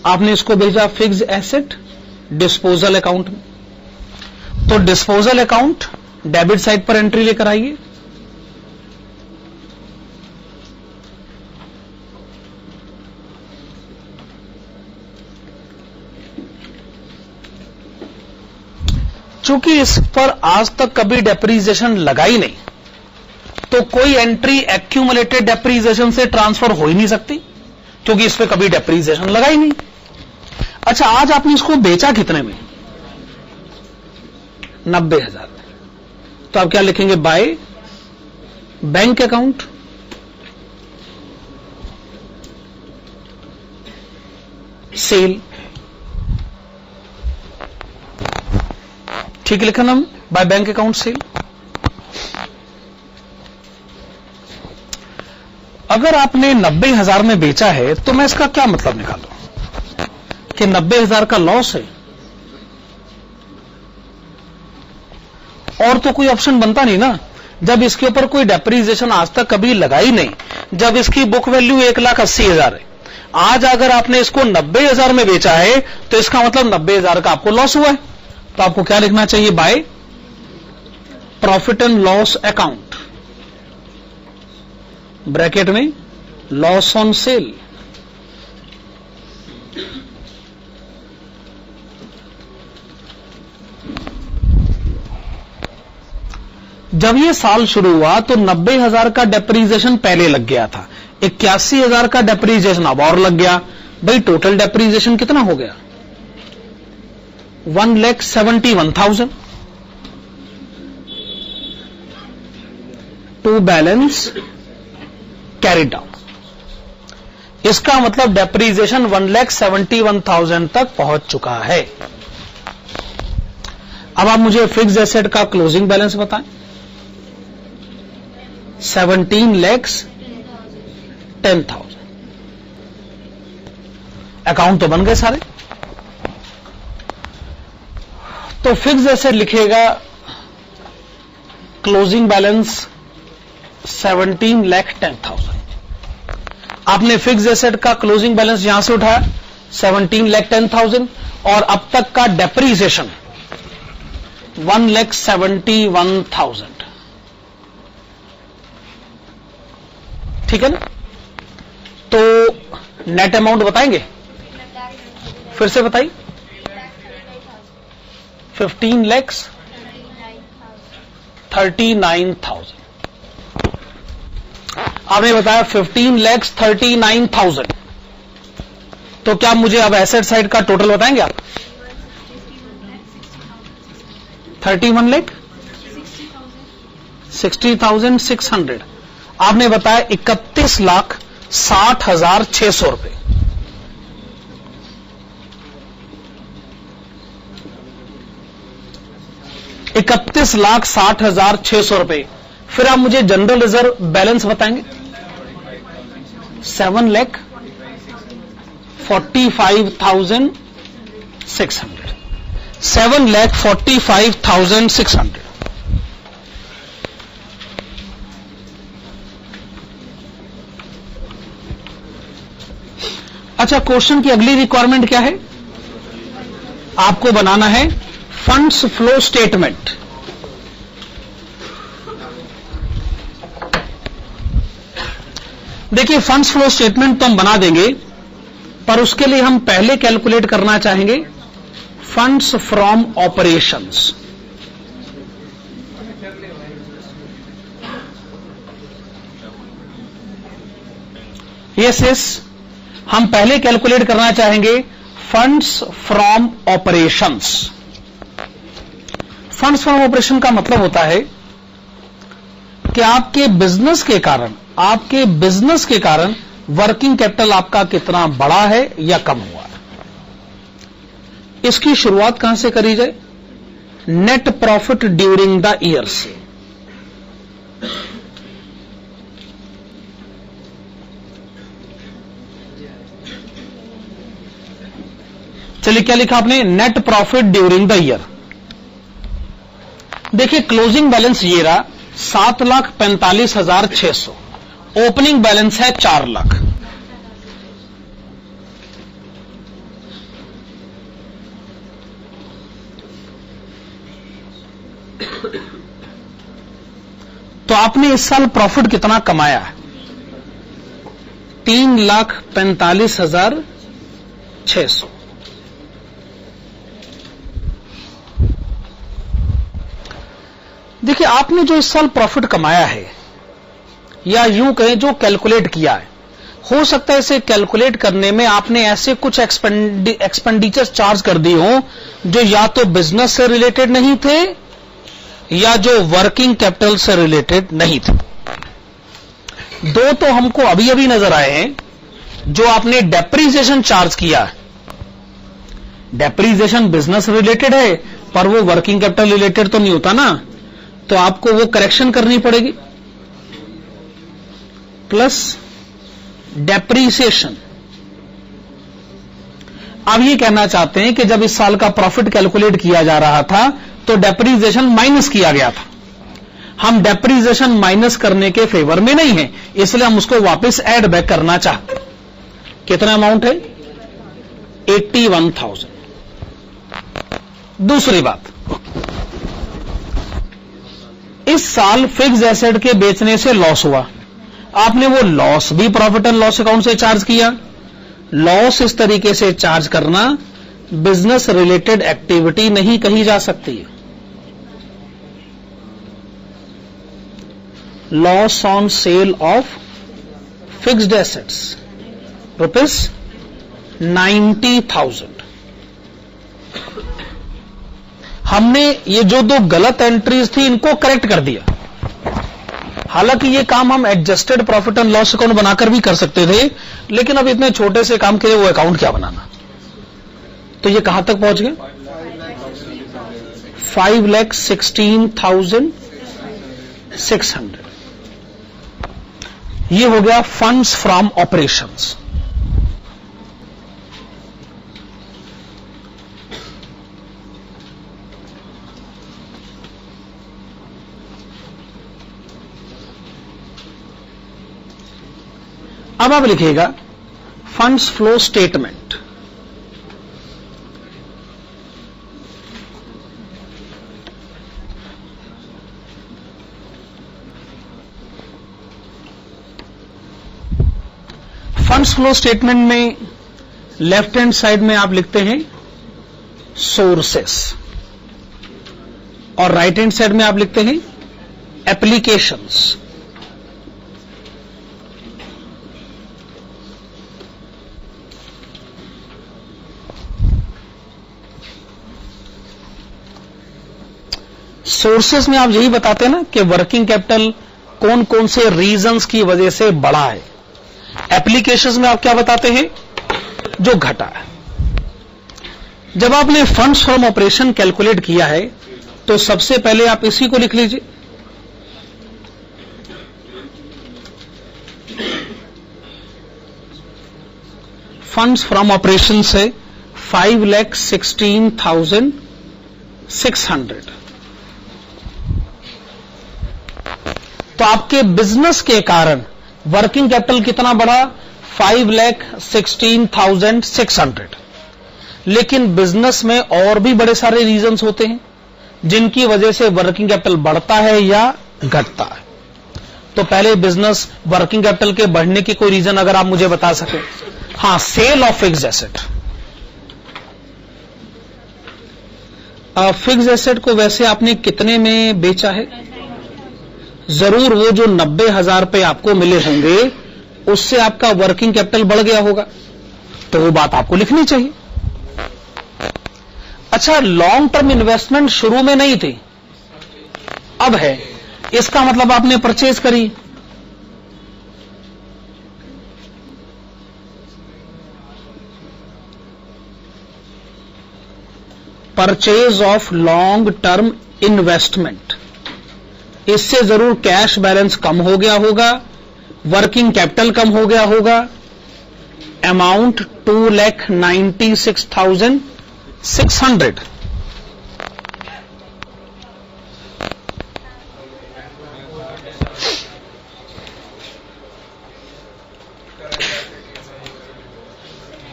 आपने इसको भेजा फिक्स्ड एसेट डिस्पोजल अकाउंट में। तो डिस्पोजल अकाउंट डेबिट साइड पर एंट्री लेकर आइए। चूंकि इस पर आज तक कभी डेप्रीसिएशन लगा ही नहीं, तो कोई एंट्री एक्यूमुलेटेड डेप्रीसिएशन से ट्रांसफर हो ही नहीं सकती, क्योंकि इस पे कभी डेप्रीसिएशन लगा ही नहीं। अच्छा, आज आपने इसको बेचा कितने में? 90,000 में। तो आप क्या लिखेंगे? By bank account cell. ठीक लिखा ना, बाय बैंक अकाउंट सेल। अगर आपने 90,000 में बेचा है तो मैं इसका क्या मतलब निकालूं कि 90,000 का लॉस है, और तो कोई ऑप्शन बनता नहीं ना। जब इसके ऊपर कोई डेप्रीसिएशन आज तक कभी लगा ही नहीं, जब इसकी बुक वैल्यू 1,80,000 है, आज अगर आपने इसको 90,000 में बेचा है तो इसका मतलब 90,000 का आपको लॉस हुआ है। तो आपको क्या लिखना चाहिए? By profit and loss account, bracket में लॉस ऑन सेल। जब ये साल शुरू हुआ तो 90,000 का डेप्रीसिएशन पहले लग गया था, 81,000 का डेप्रीसिएशन अब और लग गया। भाई टोटल डेप्रीसिएशन कितना हो गया? 1,71,000 टू बैलेंस कैरिड डाउन। इसका मतलब डेप्रीसिएशन 1,71,000 तक पहुंच चुका है। अब आप मुझे फिक्स्ड एसेट का क्लोजिंग बैलेंस बताएं। 17,10,000। अकाउंट तो बन गए सारे। तो फिक्स्ड एसेट लिखेगा क्लोजिंग बैलेंस 17,10,000। आपने फिक्स्ड एसेट का क्लोजिंग बैलेंस यहां से उठाया 17,10,000 और अब तक का डेप्रीसिएशन 1,71,000। ठीक है ना। तो नेट अमाउंट बताएंगे? फिर से बताइए। 15 lakhs 39,000। आपने बताया 15 lakhs 39,000। तो क्या मुझे अब एसेट साइड का टोटल बताएंगे आप? 31 लाख 60,600। आपने बताया 31,60,600 रुपए। ₹31,60,600। फिर आप मुझे जनरल रिजर्व बैलेंस बताएंगे। 7,45,600। 7,45,600। अच्छा, क्वेश्चन की अगली रिक्वायरमेंट क्या है? आपको बनाना है फंड्स फ्लो स्टेटमेंट। देखिए, फंड्स फ्लो स्टेटमेंट तो हम बना देंगे, पर उसके लिए हम पहले कैलकुलेट करना चाहेंगे फंड्स फ्रॉम ऑपरेशंस। यस, हम पहले कैलकुलेट करना चाहेंगे funds from operations. Funds from operation का मतलब होता है कि आपके बिजनेस के कारण वर्किंग कैपिटल आपका कितना बड़ा है या कम हुआ है। इसकी शुरुआत कहां से करी जाए? Net profit during the year से। चलिए, क्या लिखा आपने? Net profit during the year. देखिए, क्लोजिंग बैलेंस ये रहा 7,45,600। ओपनिंग बैलेंस है 4 लाख। तो आपने इस साल प्रॉफिट कितना कमाया है? 3,45,600। देखिए, आपने जो इस साल प्रॉफिट कमाया है, या यूं कहें जो कैलकुलेट किया है, हो सकता है इसे कैलकुलेट करने में आपने ऐसे कुछ एक्सपेंडिचर्स चार्ज कर दी हो जो या तो बिजनेस से रिलेटेड नहीं थे या जो वर्किंग कैपिटल से रिलेटेड नहीं थे। दो तो हमको अभी अभी नजर आए हैं। जो आपने डेप्रीसिएशन चार्ज किया है, डेप्रीसिएशन बिजनेस रिलेटेड है, पर वो वर्किंग कैपिटल रिलेटेड तो नहीं होता ना, तो आपको वो करेक्शन करनी पड़ेगी। Plus depreciation. आप ये कहना चाहते हैं कि जब इस साल का प्रॉफिट कैलकुलेट किया जा रहा था तो डेप्रीसिएशन माइनस किया गया था। हम डेप्रीसिएशन माइनस करने के फेवर में नहीं है, इसलिए हम उसको वापस ऐड बैक करना चाहते हैं। कितना अमाउंट है? 81,000। दूसरी बात, इस साल फिक्स्ड एसेट के बेचने से लॉस हुआ। आपने वो लॉस भी प्रॉफिट एंड लॉस अकाउंट से चार्ज किया। लॉस इस तरीके से चार्ज करना बिजनेस रिलेटेड एक्टिविटी नहीं कही जा सकती है। Loss on sale of fixed assets ₹90,000। हमने ये जो दो गलत एंट्रीज थी इनको करेक्ट कर दिया। हालांकि ये काम हम adjusted profit and loss account बनाकर भी कर सकते थे, लेकिन अब इतने छोटे से काम के लिए वो अकाउंट क्या बनाना। तो ये कहां तक पहुंच गए? 5,16,600। ये हो गया फंड्स फ्रॉम ऑपरेशंस। अब आप लिखिएगा funds flow statement. Funds flow statement में लेफ्ट हैंड साइड में आप लिखते हैं सोर्सेस। और राइट हैंड साइड में आप लिखते हैं एप्लीकेशंस। सोर्सेस में आप यही बताते हैं ना कि वर्किंग कैपिटल कौन कौन से रीजंस की वजह से बढ़ा है। एप्लीकेशंस में आप क्या बताते हैं, जो घटा है। जब आपने फंड्स फ्रॉम ऑपरेशन कैलकुलेट किया है तो सबसे पहले आप इसी को लिख लीजिए, फंड्स फ्रॉम ऑपरेशन से 5,16,600। तो आपके बिजनेस के कारण वर्किंग कैपिटल कितना बढ़ा, 5,16,600। लेकिन बिजनेस में और भी बड़े सारे रीजंस होते हैं जिनकी वजह से वर्किंग कैपिटल बढ़ता है या घटता है। तो पहले बिजनेस वर्किंग कैपिटल के बढ़ने की कोई रीजन अगर आप मुझे बता सके। हां, sale of fixed asset. Fixed asset को वैसे आपने कितने में बेचा है? जरूर वो जो 90,000 रुपए आपको मिले होंगे उससे आपका वर्किंग कैपिटल बढ़ गया होगा, तो वो बात आपको लिखनी चाहिए। अच्छा, लॉन्ग टर्म इन्वेस्टमेंट शुरू में नहीं थी, अब है, इसका मतलब आपने परचेज करी। Purchase of long term investment, इससे जरूर कैश बैलेंस कम हो गया होगा, वर्किंग कैपिटल कम हो गया होगा। अमाउंट 2,96,600।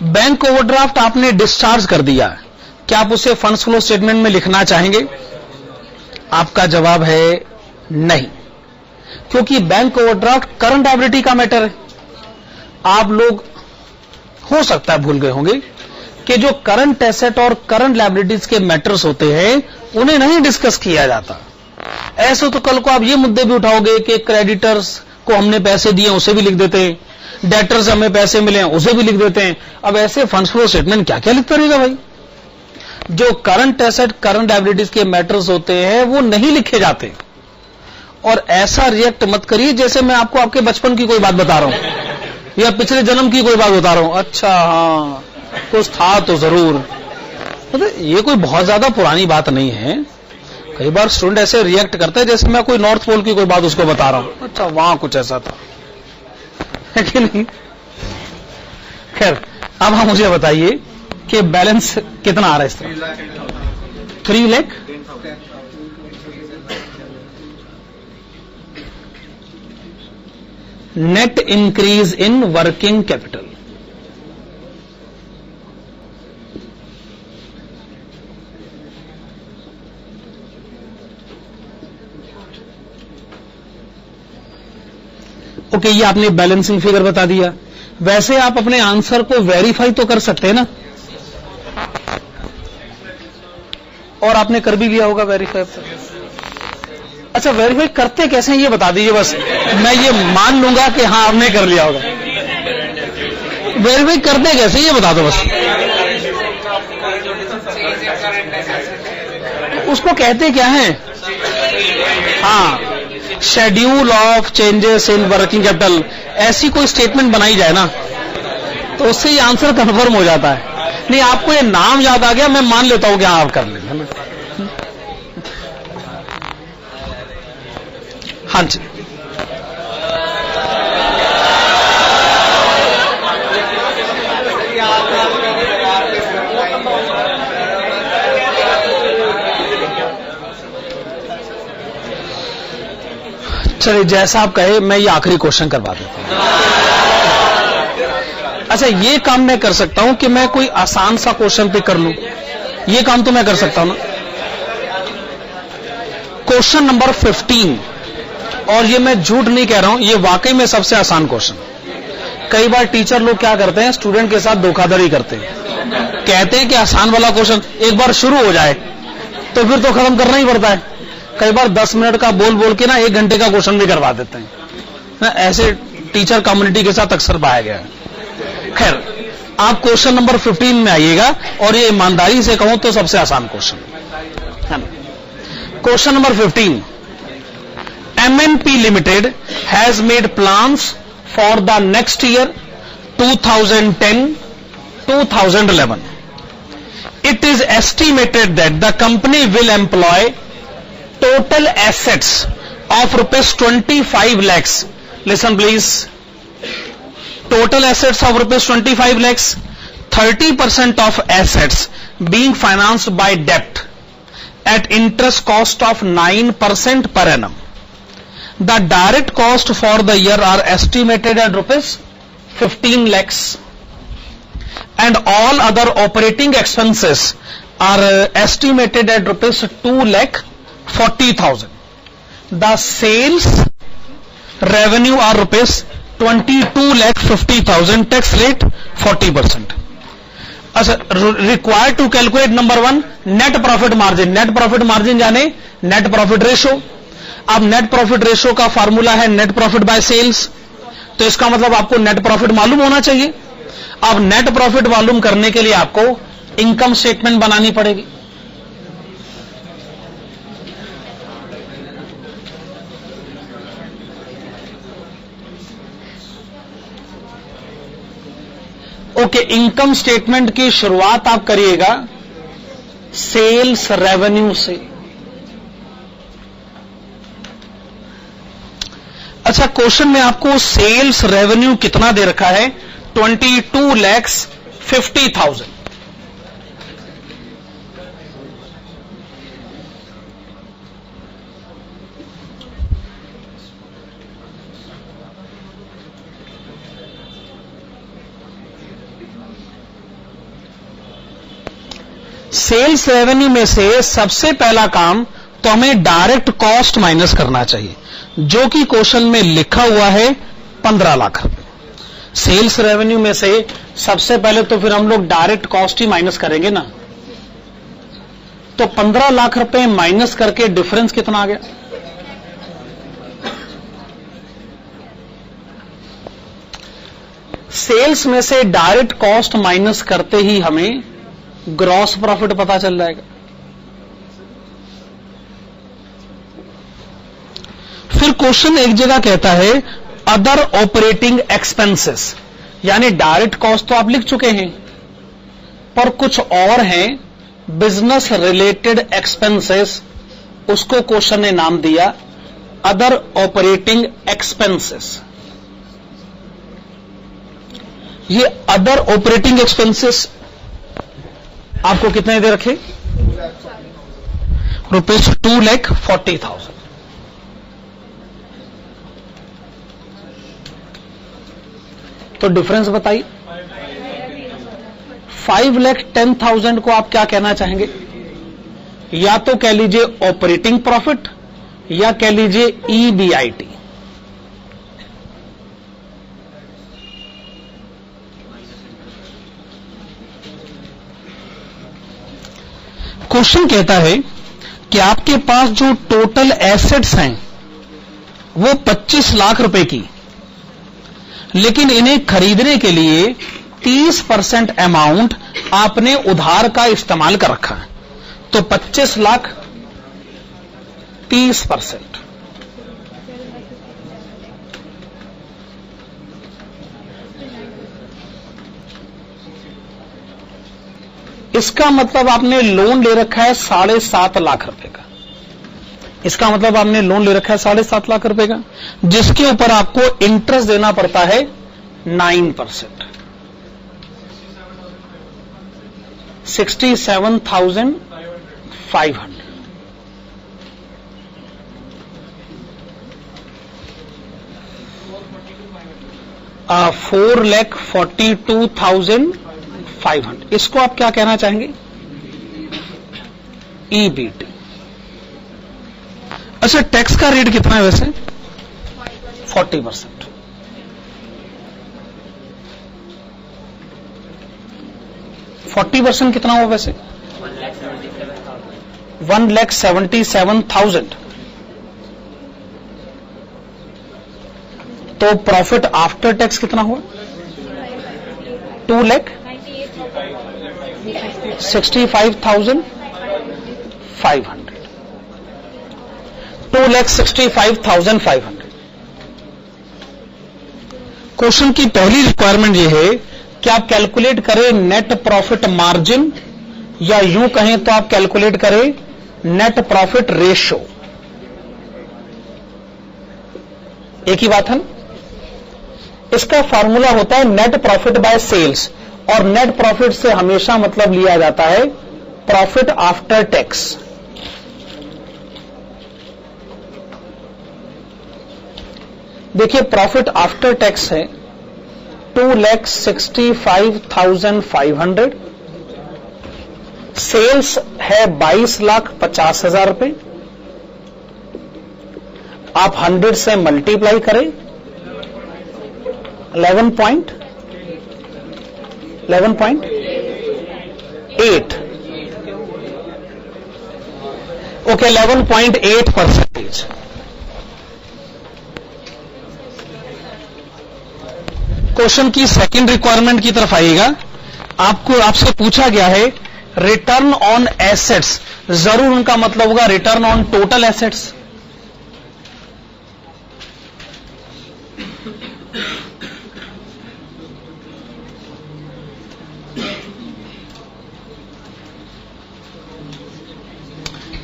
बैंक ओवरड्राफ्ट आपने डिस्चार्ज कर दिया, क्या आप उसे फंड्स फ्लो स्टेटमेंट में लिखना चाहेंगे? आपका जवाब है नहीं, क्योंकि बैंक ओवरड्राफ्ट करंट लायबिलिटी का मैटर है। आप लोग हो सकता है भूल गए होंगे कि जो करंट एसेट और करंट लायबिलिटीज के मैटर्स होते हैं उन्हें नहीं डिस्कस किया जाता। ऐसे तो कल को आप ये मुद्दे भी उठाओगे कि क्रेडिटर्स को हमने पैसे दिए उसे भी लिख देते हैं, डेटर्स हमें पैसे मिले उसे भी लिख देते हैं। अब ऐसे फंड्स फ्लो स्टेटमेंट क्या क्या लिखता रहेगा भाई? जो करंट एसेट करंट लायबिलिटीज के मैटर्स होते हैं वो नहीं लिखे जाते। और ऐसा रिएक्ट मत करिए जैसे मैं आपको आपके बचपन की कोई बात बता रहा हूं या पिछले जन्म की कोई बात बता रहा हूं। अच्छा हाँ, कुछ था तो जरूर, मतलब ये कोई बहुत ज्यादा पुरानी बात नहीं है। कई बार स्टूडेंट ऐसे रिएक्ट करते हैं जैसे मैं कोई नॉर्थ पोल की कोई बात उसको बता रहा हूं। अच्छा वहां कुछ ऐसा था, है कि नहीं? खैर, अब आप मुझे बताइए कि बैलेंस कितना आ रहा है इस तरह? 3 lakh. Net increase in working capital. Okay, ये आपने बैलेंसिंग फिगर बता दिया। वैसे आप अपने आंसर को वेरीफाई तो कर सकते हैं ना, और आपने कर भी लिया होगा वेरीफाई। अच्छा, वेरीफाई करते कैसे हैं ये बता दीजिए बस, मैं ये मान लूंगा कि हाँ आपने कर लिया होगा। वेरीफाई करते कैसे ये बता दो बस। उसको कहते क्या है? हाँ, schedule of changes in working capital. ऐसी कोई स्टेटमेंट बनाई जाए ना तो उससे ये आंसर कंफर्म हो जाता है। नहीं, आपको ये नाम याद आ गया, मैं मान लेता हूं कि हाँ आप कर लेंगे ना। हाँ जी, चलिए जैसा आप कहे, मैं ये आखिरी क्वेश्चन करवा देता हूं। अच्छा, ये काम मैं कर सकता हूं कि मैं कोई आसान सा क्वेश्चन पे कर लूं, ये काम तो मैं कर सकता हूं ना। क्वेश्चन नंबर 15, और ये मैं झूठ नहीं कह रहा हूं, ये वाकई में सबसे आसान क्वेश्चन। कई बार टीचर लोग क्या करते हैं, स्टूडेंट के साथ धोखाधड़ी करते हैं, कहते हैं कि आसान वाला क्वेश्चन एक बार शुरू हो जाए तो फिर तो खत्म करना ही पड़ता है। कई बार 10 मिनट का बोल बोल के ना 1 घंटे का क्वेश्चन भी करवा देते हैं ना, ऐसे टीचर कम्युनिटी के साथ अक्सर पाया गया है। खैर, आप क्वेश्चन नंबर 15 में आइएगा, और ये ईमानदारी से कहूं तो सबसे आसान क्वेश्चन है। Question number 15, MNP Limited has made plans for the next year 2010-2011. It is estimated that the company will employ total assets of rupees 25 lakhs. Listen please. Total assets of rupees 25 lakhs, 30% of assets being financed by debt at interest cost of 9% per annum. The direct cost for the year are estimated at rupees 15 lakhs, and all other operating expenses are estimated at rupees 2,40,000. The sales revenue are rupees 22,50,000. Tax rate 40%. अच्छा, required to calculate number 1 net profit margin. Net profit margin यानी net profit ratio. अब net profit ratio का formula है net profit by sales, तो इसका मतलब आपको net profit मालूम होना चाहिए। अब नेट प्रॉफिट मालूम करने के लिए आपको इनकम स्टेटमेंट बनानी पड़ेगी। ओके, इनकम स्टेटमेंट की शुरुआत आप करिएगा सेल्स रेवेन्यू से। अच्छा, क्वेश्चन में आपको सेल्स रेवेन्यू कितना दे रखा है? 22,50,000। सेल्स रेवेन्यू में से सबसे पहला काम तो हमें डायरेक्ट कॉस्ट माइनस करना चाहिए, जो कि क्वेश्चन में लिखा हुआ है 15 लाख रुपए। सेल्स रेवेन्यू में से सबसे पहले तो फिर हम लोग डायरेक्ट कॉस्ट ही माइनस करेंगे ना, तो 15 लाख रुपए माइनस करके डिफरेंस कितना आ गया? सेल्स में से डायरेक्ट कॉस्ट माइनस करते ही हमें ग्रॉस प्रॉफिट पता चल जाएगा। फिर क्वेश्चन एक जगह कहता है अदर ऑपरेटिंग एक्सपेंसेस, यानी डायरेक्ट कॉस्ट तो आप लिख चुके हैं, पर कुछ और हैं बिजनेस रिलेटेड एक्सपेंसेस, उसको क्वेश्चन ने नाम दिया अदर ऑपरेटिंग एक्सपेंसेस। ये अदर ऑपरेटिंग एक्सपेंसेस आपको कितने दे रखे? रुपीज 2,40,000। तो डिफरेंस बताइए। 5,10,000 को आप क्या कहना चाहेंगे? या तो कह लीजिए ऑपरेटिंग प्रॉफिट या कह लीजिए EBIT। क्वेश्चन कहता है कि आपके पास जो टोटल एसेट्स हैं वो 25 लाख रुपए की, लेकिन इन्हें खरीदने के लिए 30% अमाउंट आपने उधार का इस्तेमाल कर रखा है, तो 25 लाख 30%। इसका मतलब आपने लोन ले रखा है 7.5 लाख रुपए का। इसका मतलब आपने लोन ले रखा है 7.5 लाख रुपए का, जिसके ऊपर आपको इंटरेस्ट देना पड़ता है 9%। 67,500। 4,42,500। इसको आप क्या कहना चाहेंगे? EBT। अच्छा, टैक्स का रेट कितना है वैसे? 40%। 40% कितना हुआ वैसे? 1,77,000। तो प्रॉफिट आफ्टर टैक्स कितना हुआ? 2,65,500 2,65,500। क्वेश्चन की पहली रिक्वायरमेंट यह है कि आप कैलकुलेट करें नेट प्रॉफिट मार्जिन, या यूं कहें तो आप कैलकुलेट करें नेट प्रॉफिट रेशो। एक ही बात है ना? इसका फॉर्मूला होता है नेट प्रॉफिट बाय सेल्स, और नेट प्रॉफिट से हमेशा मतलब लिया जाता है प्रॉफिट आफ्टर टैक्स। देखिए प्रॉफिट आफ्टर टैक्स है 2,65,500, सेल्स है 22,50,000 रुपए। आप 100 से मल्टीप्लाई करें 11.8 ओके 11.8%। क्वेश्चन की सेकंड रिक्वायरमेंट की तरफ आइएगा। आपसे पूछा गया है रिटर्न ऑन एसेट्स, जरूर उनका मतलब होगा रिटर्न ऑन टोटल एसेट्स।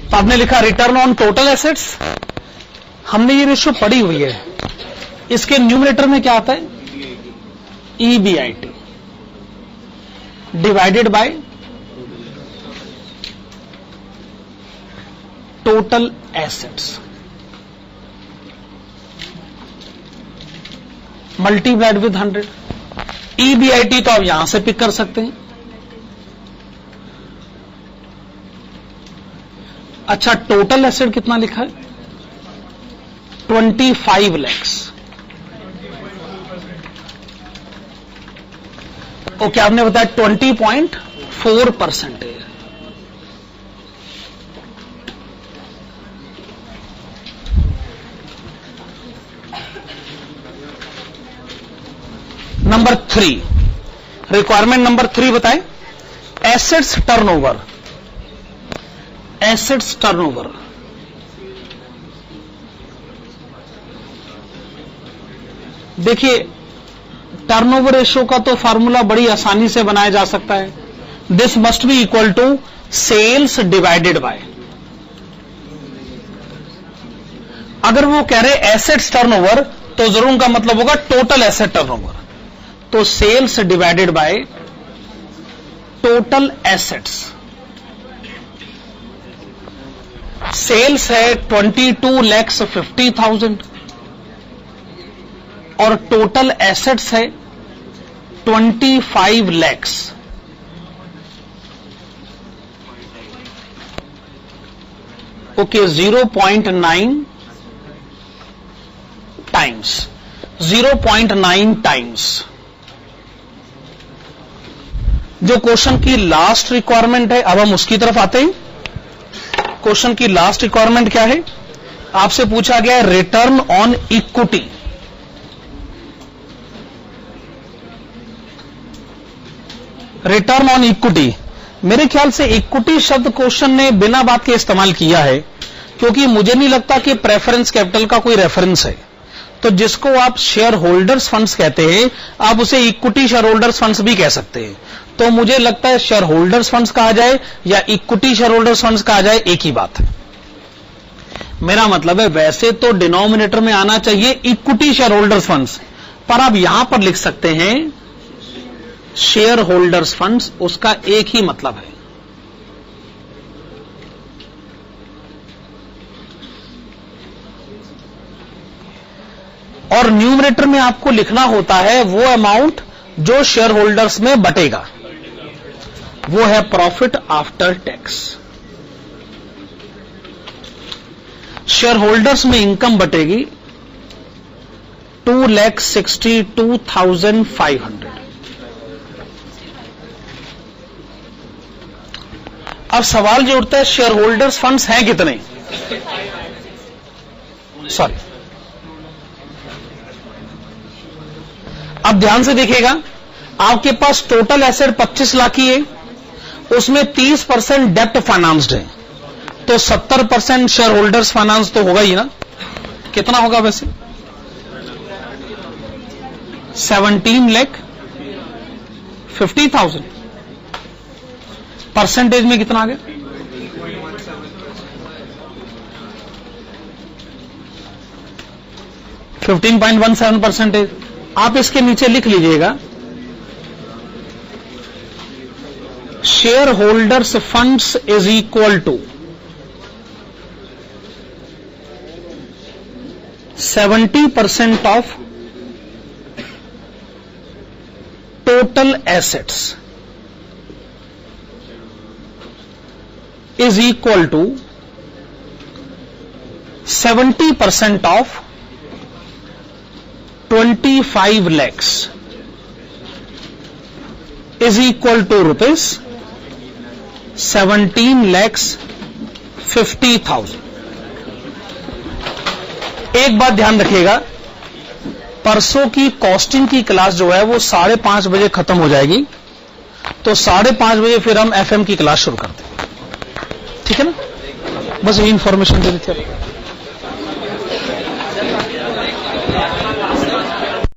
तो आपने लिखा रिटर्न ऑन टोटल एसेट्स। हमने ये रेशियो पढ़ी हुई है। इसके न्यूमरेटर में क्या आता है? EBIT divided by total assets multiplied with 100। EBIT तो आप यहां से पिक कर सकते हैं। अच्छा, टोटल एसेट कितना लिखा है? 25 lakhs। ओके, आपने बताया 20.4%। नंबर 3, रिक्वायरमेंट नंबर 3 बताएं। Assets turnover. एसेट्स टर्नओवर देखिए, टर्नओवर रेशियो का तो फार्मूला बड़ी आसानी से बनाया जा सकता है। This must be equal to sales divided by, अगर वो कह रहे एसेट्स टर्नओवर तो जरूर उनका मतलब होगा टोटल एसेट टर्नओवर। तो sales divided by total assets. Sales है 22,50,000 और टोटल एसेट्स है 25 lakhs। Okay, 0.9 times, 0.9 times. जो क्वेश्चन की लास्ट रिक्वायरमेंट है, अब हम उसकी तरफ आते हैं। क्वेश्चन की लास्ट रिक्वायरमेंट क्या है? आपसे पूछा गया है return on equity. Return on equity, मेरे ख्याल से इक्विटी शब्द क्वेश्चन ने बिना बात के इस्तेमाल किया है, क्योंकि मुझे नहीं लगता कि प्रेफरेंस कैपिटल का कोई रेफरेंस है। तो जिसको आप शेयर होल्डर्स फंड्स कहते हैं, आप उसे इक्विटी शेयर होल्डर्स फंड्स भी कह सकते हैं। तो मुझे लगता है शेयर होल्डर्स फंड्स कहा जाए या इक्विटी शेयर होल्डर्स फंड्स कहा जाए, एक ही बात है। मेरा मतलब है वैसे तो डिनोमिनेटर में आना चाहिए इक्विटी शेयर होल्डर्स फंड्स, पर आप यहां पर लिख सकते हैं शेयर होल्डर्स फंड्स, उसका एक ही मतलब है। और न्यूमरेटर में आपको लिखना होता है वो अमाउंट जो शेयर होल्डर्स में बटेगा, वो है profit after tax. Share holders में इनकम बटेगी 2,62,500। अब सवाल जो उठता है शेयर होल्डर्स फंड्स हैं कितने? सॉरी, अब ध्यान से देखिएगा, आपके पास टोटल एसेट 25 लाख की है, उसमें 30% डेप्ट फाइनेंस्ड है, तो 70% शेयर होल्डर्स फाइनेंस तो होगा ही ना। कितना होगा वैसे? 17,50,000। परसेंटेज में कितना आ गया? 15.17%। आप इसके नीचे लिख लीजिएगा, share holders funds is equal to 70% of total assets is equal to 70% of 25 lakhs is equal to rupees 17,50,000। एक बात ध्यान रखिएगा, परसों की कॉस्टिंग की क्लास जो है वो 5:30 बजे खत्म हो जाएगी, तो 5:30 बजे फिर हम एफएम की क्लास शुरू करते हैं, ठीक है ना। बस यही इंफॉर्मेशन दे दी थी।